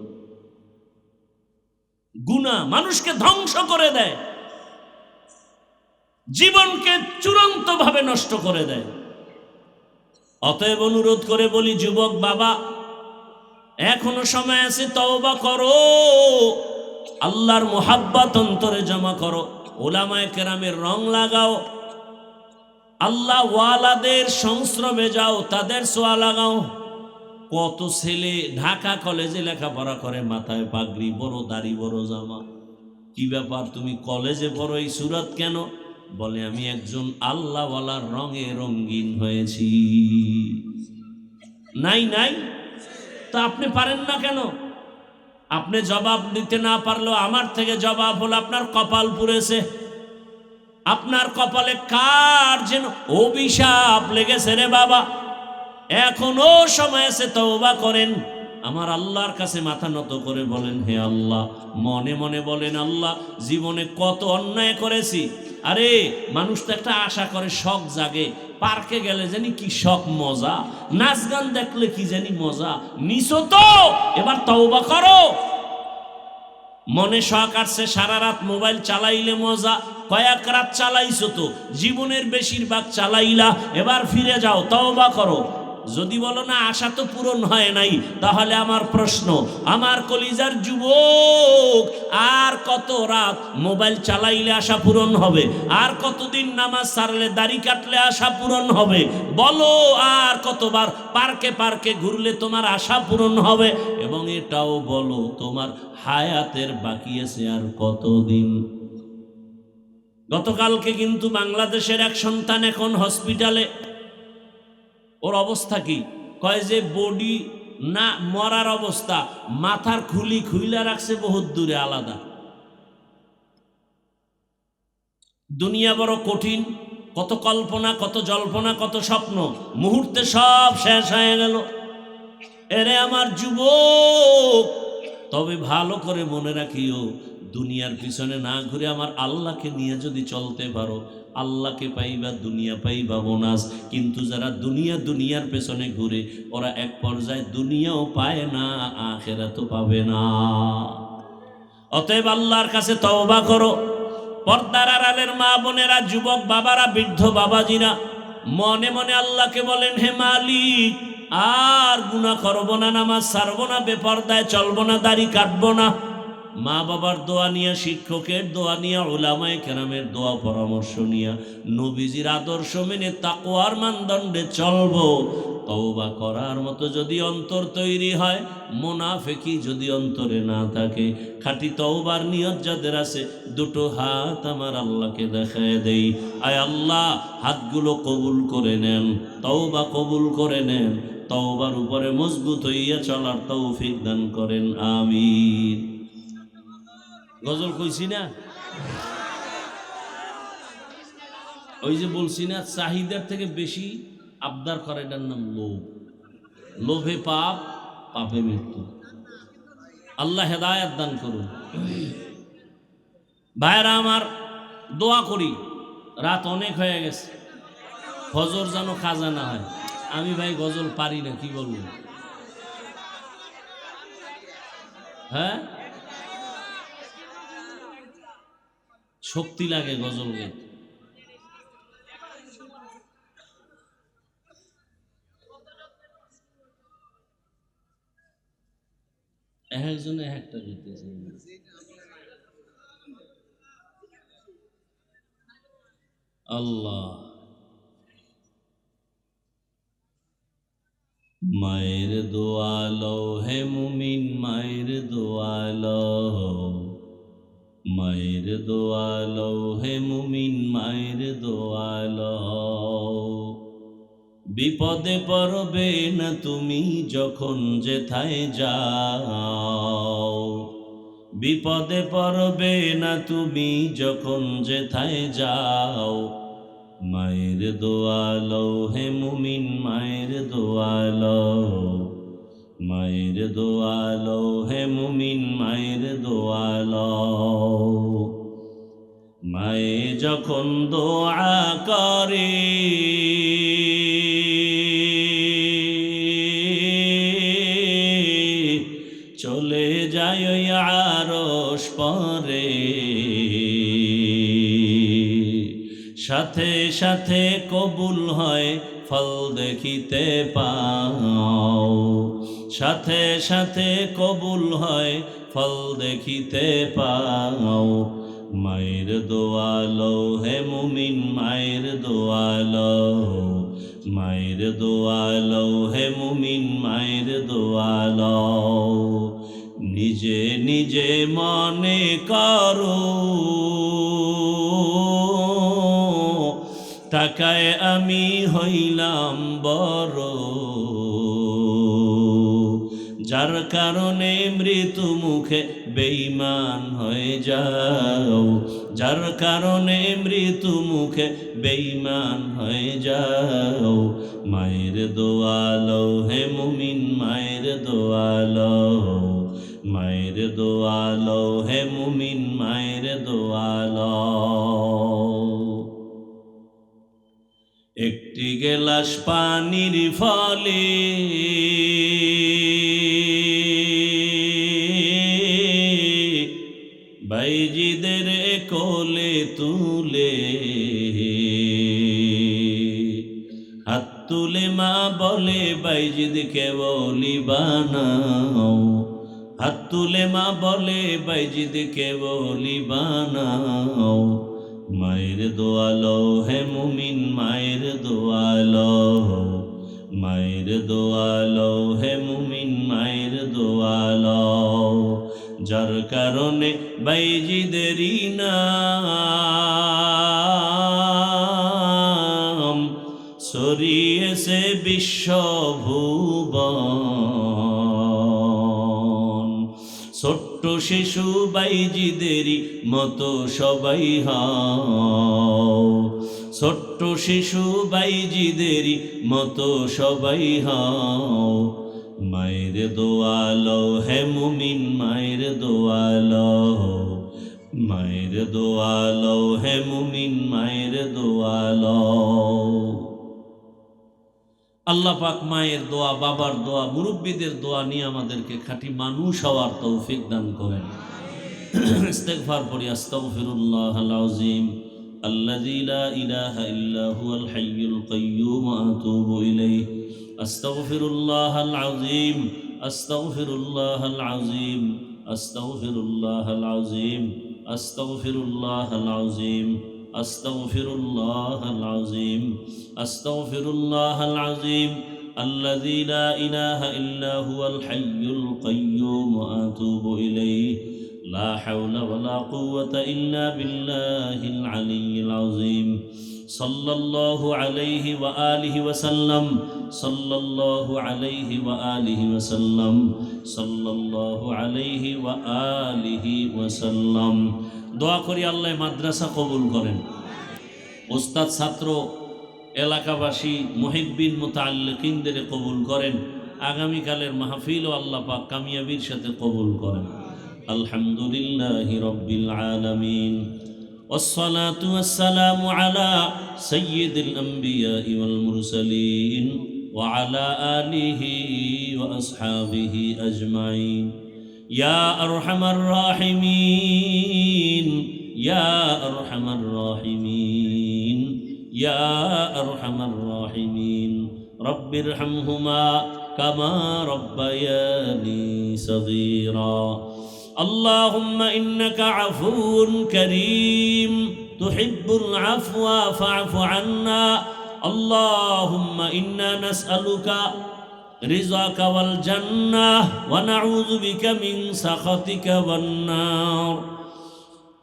গুনাহ মানুষকে ধ্বংস করে দেয়, জীবনকে চূড়ান্ত ভাবে নষ্ট করে দেয়। অতএব অনুরোধ করে বলি, যুবক বাবা, এখনো সময় আছে, তওবা করো, আল্লাহর মুহাব্বত অন্তরে জমা করো, উলামায়ে কেরামের রং লাগাও, আল্লাহ ওয়ালাদের সংস্রবে যাও, তাদের ছোঁয়া লাগাও। কত ছেলে ঢাকা কলেজে লেখাপড়া করে, মাথায় পাগড়ি, বড় দাড়ি, বড় জামা। কি ব্যাপার, তুমি কলেজে পড়ো এই সুরাত কেন? বলে আমি একজন আল্লাহওয়ালার রঙে রঙিন হয়েছি। নাই নাই, তা আপনি পারেন না কেন? আপনি জবাব দিতে না পারলেও আমার থেকে জবাব হলো, আপনার কপাল পুড়েছে। আপনার কপালে কার যেন অভিশাপ লেগেছে রে বাবা। এখনো সময় আছে, তওবা করেন, আমার আল্লাহর কাছে মাথা নত করে বলেন, হে আল্লাহ। মনে মনে বলেন, আল্লাহ জীবনে কত অন্যায় করেছি। আরে মানুষ তো একটা আশা করে, শখ জাগে, পার্কে গেলে জানি কি শখ, মজা, নাচ গান দেখলে কি জানি মজা, নিছো তো এবার তওবা করো। মনে শখ আসছে, সারা রাত মোবাইল চালাইলে মজা, কয়েক রাত চালাইছো তো, জীবনের বেশিরভাগ চালাইলা, এবার ফিরে যাও, তওবা করো। যদি বলো না আশা তো পূরণ হয় নাই, তাহলে আমার প্রশ্ন, আমার কলিজার যুবক, আর কত রাত মোবাইল চালাইলে আশা পূরণ হবে? আর কতদিন নামাজ ছাড়লে, দাড়ি কাটলে আশা পূরণ হবে? বলো, আর কতবার পার্কে পার্কে ঘুরলে তোমার আশা পূরণ হবে? এবং এটাও বলো, তোমার হায়াতের বাকি আছে আর কতদিন? গতকালকে কিন্তু বাংলাদেশের এক সন্তান এখন হসপিটালে। ওর অবস্থা কি? কয় যে বডি না মরার অবস্থা, মাথার খুলি খুইলা রাখছে বহুত দূরে আলাদা। দুনিয়া বড় কঠিন, কত কল্পনা, কত জল্পনা, কত স্বপ্ন, মুহূর্তে সব শেষ হয়ে গেল। এরে আমার যুবক, তবে ভালো করে মনে রাখিও, দুনিয়ার পিছনে না ঘুরে আমার আল্লাহকে নিয়ে যদি চলতে পারো, আল্লাহকে পাইবা, দুনিয়া পাইবা বোনাস। কিন্তু যারা দুনিয়ার পেছনে ঘুরে, ওরা এক পর্যায়ে দুনিয়াও পায় না, আখিরাতও পাবে না। অতএব আল্লাহর কাছে তওবা করো। পর্দার আড়ালের মা বোনেরা, যুবক বাবারা, বৃদ্ধ বাবাজিরা, মনে মনে আল্লাহকে বলেন, হে মালিক, আর গুনাহ করব না, নামাজ ছাড়বো না, বেপরদায় চলবো না, দাড়ি কাটবো না। মা বাবার দোয়া নিয়ে, শিক্ষকের দোয়া নিয়ে, উলামায়ে কেরামের দোয়া পরামর্শ নিয়ে, নবীজির আদর্শ মেনে তাকওয়ার মানদণ্ডে চলবো। তওবা করার মতো যদি অন্তর তৈরি হয়, মুনাফিকি যদি অন্তরে না থাকে, খাঁটি তওবার নিয়ত যাদের আছে, দুটো হাত আমার আল্লাহকে দেখায় দেই, আয় আল্লাহ হাতগুলো কবুল করে নেন, তওবা কবুল করে নেন, তওবার উপরে মজবুত হইয়া চলার তৌফিক দান করেন, আমিন। গজল কইছি না, ওই যে বলছি না, চাহিদার থেকে বেশি আবদার করে, এটার নাম লোভ। লোভে পাপ, পাপে মৃত্যু। আল্লাহ হেদায়েত দান করুন। ভাইরা আমার, দোয়া করি, রাত অনেক হয়ে গেছে, ফজর যেন কাজা না হয়। আমি ভাই গজল পারি না, কি বলবো? হ্যাঁ, শক্তি লাগে গজল গাইতে। একজনে একটা গাইতেছে। আল্লাহ, মায়ের দোয়া লও হে মুমিন, মায়ের দোয়া লও, মায়ের দোয়া লও হে মুমিন, মায়ের দোয়া লও। বিপদে পড়বে না তুমি যখন যেথায় যাও, বিপদে পড়বে না তুমি যখন যেথায় যাও। মায়ের দোয়া লও হে মুমিন, মায়ের দোয়া লও, মায়ের দোয়া লও হে মুমিন, মায়ের দোয়া লও। মায়ে যখন দোয়া করে, চলে যায় ওই আরশ পরে, সাথে সাথে কবুল হয় ফল দেখিতে পাও, সাথে সাথে কবুল হয় ফল দেখিতে পাও। মায়ের দোয়া লও হে মুমিন, মায়ের দোয়া লও, মায়ের দোয়া লও হে মুমিন, মায়ের দোয়া লও। নিজে নিজে মনে করো, টাকায় আমি হইলাম বড়, যার কারণে মৃত্যু মুখে বেঈমান হয়ে যাও, যার কারণে মৃত্যু মুখে বেঈমান হয়ে যাও। মায়ের দোয়া লও হে মুমিন, মায়ের দোয়া লও, মায়ের দোয়া লও হে মুমিন, মায়ের দোয়া লও। একটি গেলাস পানির ফলে বাইজিদের কোলে তুলে, হাত তুলে মা বলে বাইজিদকে বলি বানাও, হাত তুলে মা বলে বাইজিদকে বলি বানাও। মায়ের দোয়া লও হে মুমিন, মায়ের দোয়া লও, মায়ের দোয়া লও হে মুমিন, মায়ের দোয়া লও। যার কারণে বাইজিদেরই নাম ছড়িয়েছে বিশ্বভুবন। ছোট্ট শিশু বাইজিদেরই মতো সবাই হও, ছোট্ট শিশু বাইজিদেরই মতো সবাই হও। মায়ের দোয়া লও হে মুমিন, মায়ের দোয়া লও, মায়ের দোয়া লও হে মুমিন, মায়ের দোয়া লও। আল্লাহ পাক মায়ের দোয়া, বাবার দোয়া, মুরব্বীদের দোয়া নিয়ে আমাদেরকে খাঁটি মানুষ হওয়ার তৌফিক দান করেন। ইস্তেগফার পড়ি, আস্তাগফিরুল্লাহাল আযীম আল্লাযী লা ইলাহা ইল্লা হুয়াল হাইয়ুল কাইয়্যুম ওয়া আতুবু ইলাইহি। আস্তাগফিরুল্লাহাল আযীম, আস্তাগফিরুল্লাহাল আযীম, আস্তাগফিরুল্লাহাল আযীম, আস্তাগফিরুল্লাহাল আযীম, আস্তাগফিরুল্লাহাল আযীম, আস্তাগফিরুল্লাহাল আযীম। الذي لا إله إلا هو الحي القيوم وأتوب إليه لا حول ولا قوة إلا بالله العلي العظيم صلى الله عليه وآله وسلم صلى الله عليه وآله وسلم صلى الله عليه وآله وسلم দোয়া করি আল্লাহ মাদ্রাসা কবুল করেন ওস্তাদ ছাত্র এলাকাবাসী মুহিব্বিন মুতাআল্লিকিনদের কবুল করেন আগামীকালের মাহফিলও আল্লাহ পাক কামিয়াবির সাথে কবুল করেন আলহামদুলিল্লাহি রাব্বিল আলামিন والصلاة والسلام على سيد الأنبياء والمرسلين وعلى آله وأصحابه أجمعين يا أرحم الراحمين يا أرحم الراحمين يا أرحم الراحمين رب ارحمهما كما ربياني صغيرا اللهم إنك عفو كريم تحب العفو فاعف عنا اللهم إنا نسألك رضاك والجنة ونعوذ بك من سخطك والنار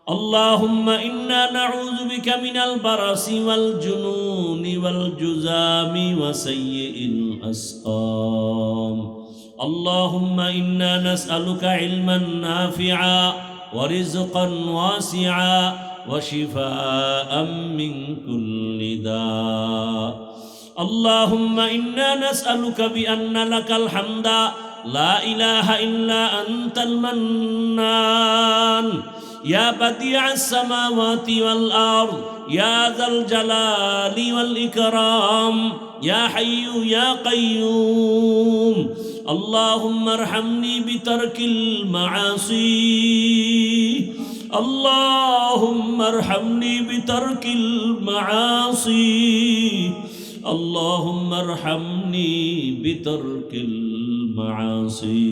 اللهم إنا نعوذ بك من البرص والجنون والجذام وسيء الأسقام اللهم إنا نسألك علما نافعا ورزقا واسعا وشفاء من كل داء اللهم إنا نسألك بأن لك الحمد لا إله إلا أنت المنان يا بديع السماوات والأرض يا ذا الجلال والإكرام يا حي يا قيوم اللهم ارحمني بترك المعاصي اللهم ارحمني بترك المعاصي اللهم ارحمني بترك المعاصي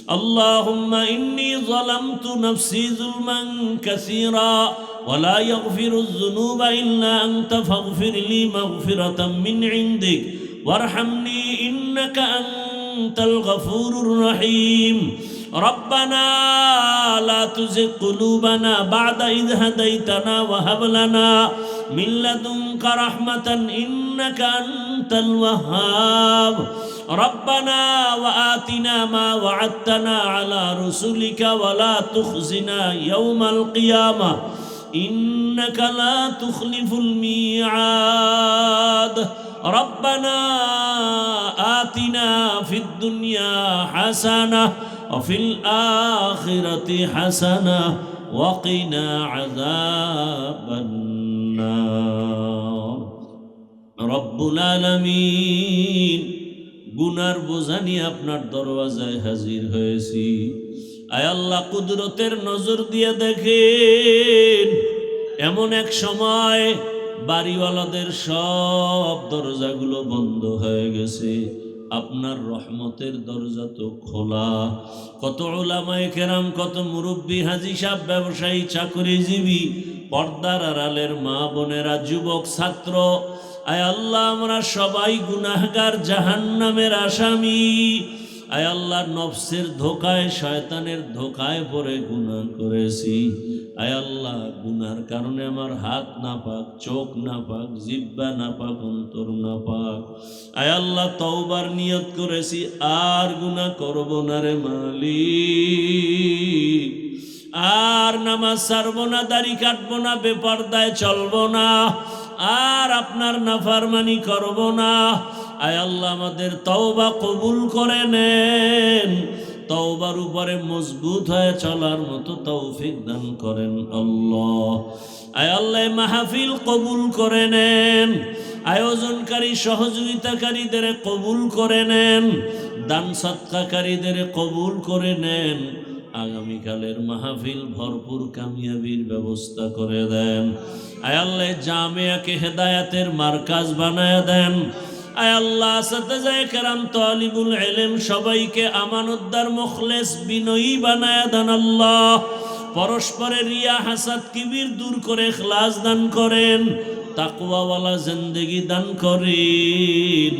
اللهم إني ظلمت نفسي ظلما كثيرا ولا يغفر الذنوب إلا أنت فاغفر لي مغفرة من عندك وارحمني إنك أنت الغفور الرحيم ربنا لا تزغ قلوبنا بعد إذ هديتنا وهب لنا من لدنك رحمة إنك أنت الوهاب ربنا وآتنا ما وعدتنا على رسلك ولا تخزنا يوم القيامة إنك لا تخلف الميعاد ربنا آتنا في الدنيا حسنة وفي الآخرة حسنة وقنا عذاب النار رب العالمين গুনার বোঝা নিয়ে আপনার দরওয়াজায় হাজির হয়েছি আয় আল্লাহ কুদরতের নজর দিয়ে দেখেন এমন এক সময় বাড়িওয়ালাদের সব দরজাগুলো বন্ধ হয়ে গেছে আপনার রহমতের দরজা তো খোলা কত উলামায়ে কেরাম কত মুরব্বী হাজী সাহেব ব্যবসায়ী চাকরিজীবী পর্দার আড়ালের মা বোনেরা যুবক ছাত্র আয় আল্লাহ আমরা সবাই গুনাহগার জাহান্নামের আসামি আয় আল্লাহ নফসের ধোকায় শয়তানের ধোকায় পড়ে গুনাহ করেছি আয় আল্লাহ গুনার কারণে আমার হাত নাপাক চোখ নাপাক জিহ্বা নাপাক অন্তর নাপাক আয় আল্লাহ তওবার নিয়ত করেছি আর গুনাহ করব না রে মালিক আর নামাজ ছাড়বো না দাড়ি কাটবো না বেপরদায় চলবো না আর আপনার নাফরমানি করব না আয় আল্লাহ আমাদের তওবা কবুল করে নেন তওবার উপরে মজবুত হয়ে চলার মতো তৌফিক দান করেন আল্লাহ আয় আল্লাহ মাহফিল কবুল করে নেন আয়োজনকারী সহযোগিতাকারীদের কবুল করে নেন দান সদকাকারীদের কবুল করে নেন আগামীকালের মাহফিল ভরপুর কামিয়াবির ব্যবস্থা করে দেন আয় আল্লাহ জামিয়াকে হেদায়েতের মার্কাজ বানায় দেন আয় আল্লাহ সাতাজায়ে কেরাম তালিবুল ইলম সবাইকে আমানতদার মুখলেস বিনয়ী বানায় দেন আল্লাহ পরস্পরের রিয়া হাসাদ কিবির দূর করে ইখলাস দান করেন তাকওয়াওয়ালা জিন্দেগি দান করেন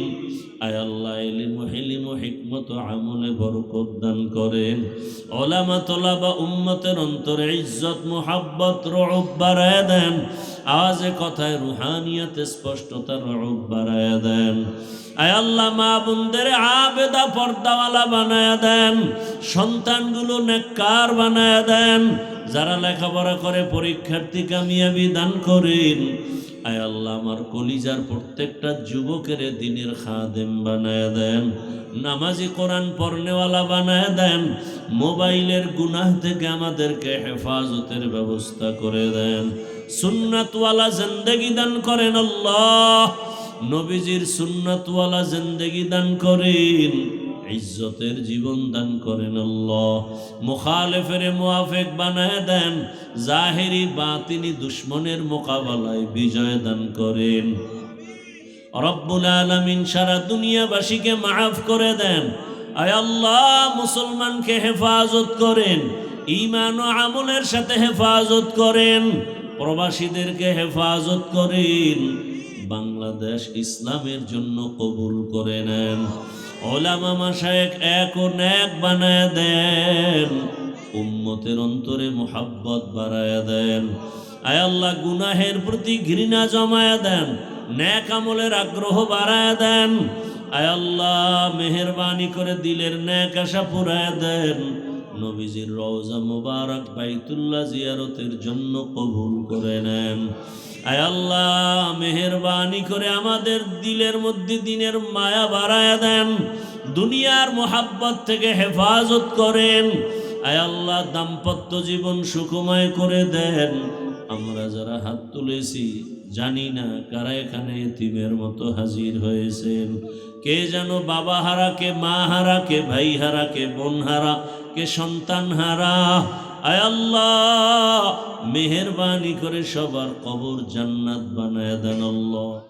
আয় আল্লাহ ইলম হিলিম হিকমত আমলে বরকত দান করেন। ওলামা তোলাবা উম্মতের অন্তরে ইজ্জত মুহাব্বত রউব বাড়ায় দেন। আওয়াজে কথায় রুহানিয়াতে স্পষ্টতা রউব বাড়ায় দেন। আয় আল্লাহ মা বোনদের আবেদা পর্দাওয়ালা বানায় দেন। সন্তানগুলো নেককার বানায় দেন। যারা লেখাপড়া করে পরীক্ষার্থী কামিয়াবি দান করেন। আয় আল্লাহ আমার কলিজার প্রত্যেকটা যুবকের দিনের খাদেম বানায় দেন। নামাজি কোরআন পড়নেওয়ালা বানায় দেন। মোবাইলের গুনাহ থেকে আমাদেরকে হেফাজতের ব্যবস্থা করে দেন। সুন্নাতওয়ালা জিন্দেগি দান করেন আল্লাহ। নবীজির সুন্নাতওয়ালা জিন্দেগি দান করেন। ইজ্জতের জীবন দান করেন আল্লাহ। মুখালেফের মুআফিক বানায় দেন। জাহেরি বাতিনি দুশ্মনের মোকাবেলায় বিজয় দান করেন। রব্বুল আলামিন সারা দুনিয়াবাসীকে মাফ করে দেন। আয় আল্লাহ মুসলমানকে হেফাজত করেন। ঈমান ও আমলের সাথে হেফাজত করেন। প্রবাসীদেরকে হেফাজত করেন। বাংলাদেশ ইসলামের জন্য কবুল করে নেন। ওলামা মাশায়েখ এক ও নেক বানায় দেন। উম্মতের অন্তরে মুহাব্বত বাড়ায় দেন। আয় আল্লাহ গুনাহের প্রতি ঘৃণা জমায় দেন। নেক আমলের আগ্রহ বাড়ায় দেন। আয় আল্লাহ মেহেরবানি করে দিলের নেক আশা পুরায় দেন। নবীজির রওজা মুবারক বাইতুল্লাহ জিয়ারতের জন্য কবুল করে নেন। আয় আল্লাহ মেহেরবানি করে আমাদের দিলের মধ্যে দিনের মায়া বাড়ায় দেন। দুনিয়ার মোহাব্বত থেকে হেফাজত করেন। আয় আল্লাহ দাম্পত্য জীবন সুখময় করে দেন। আমরা যারা হাত তুলেছি জানি না কারা এখানে এতিমের মতো হাজির হয়েছেন। কে যেন বাবা হারা, কে মা হারা, কে ভাই হারা, কে বোন হারা, কে সন্তান হারা। আয় আল্লাহ মেহেরবানি করে সবার কবর জান্নাত বানায় দেন আল্লাহ।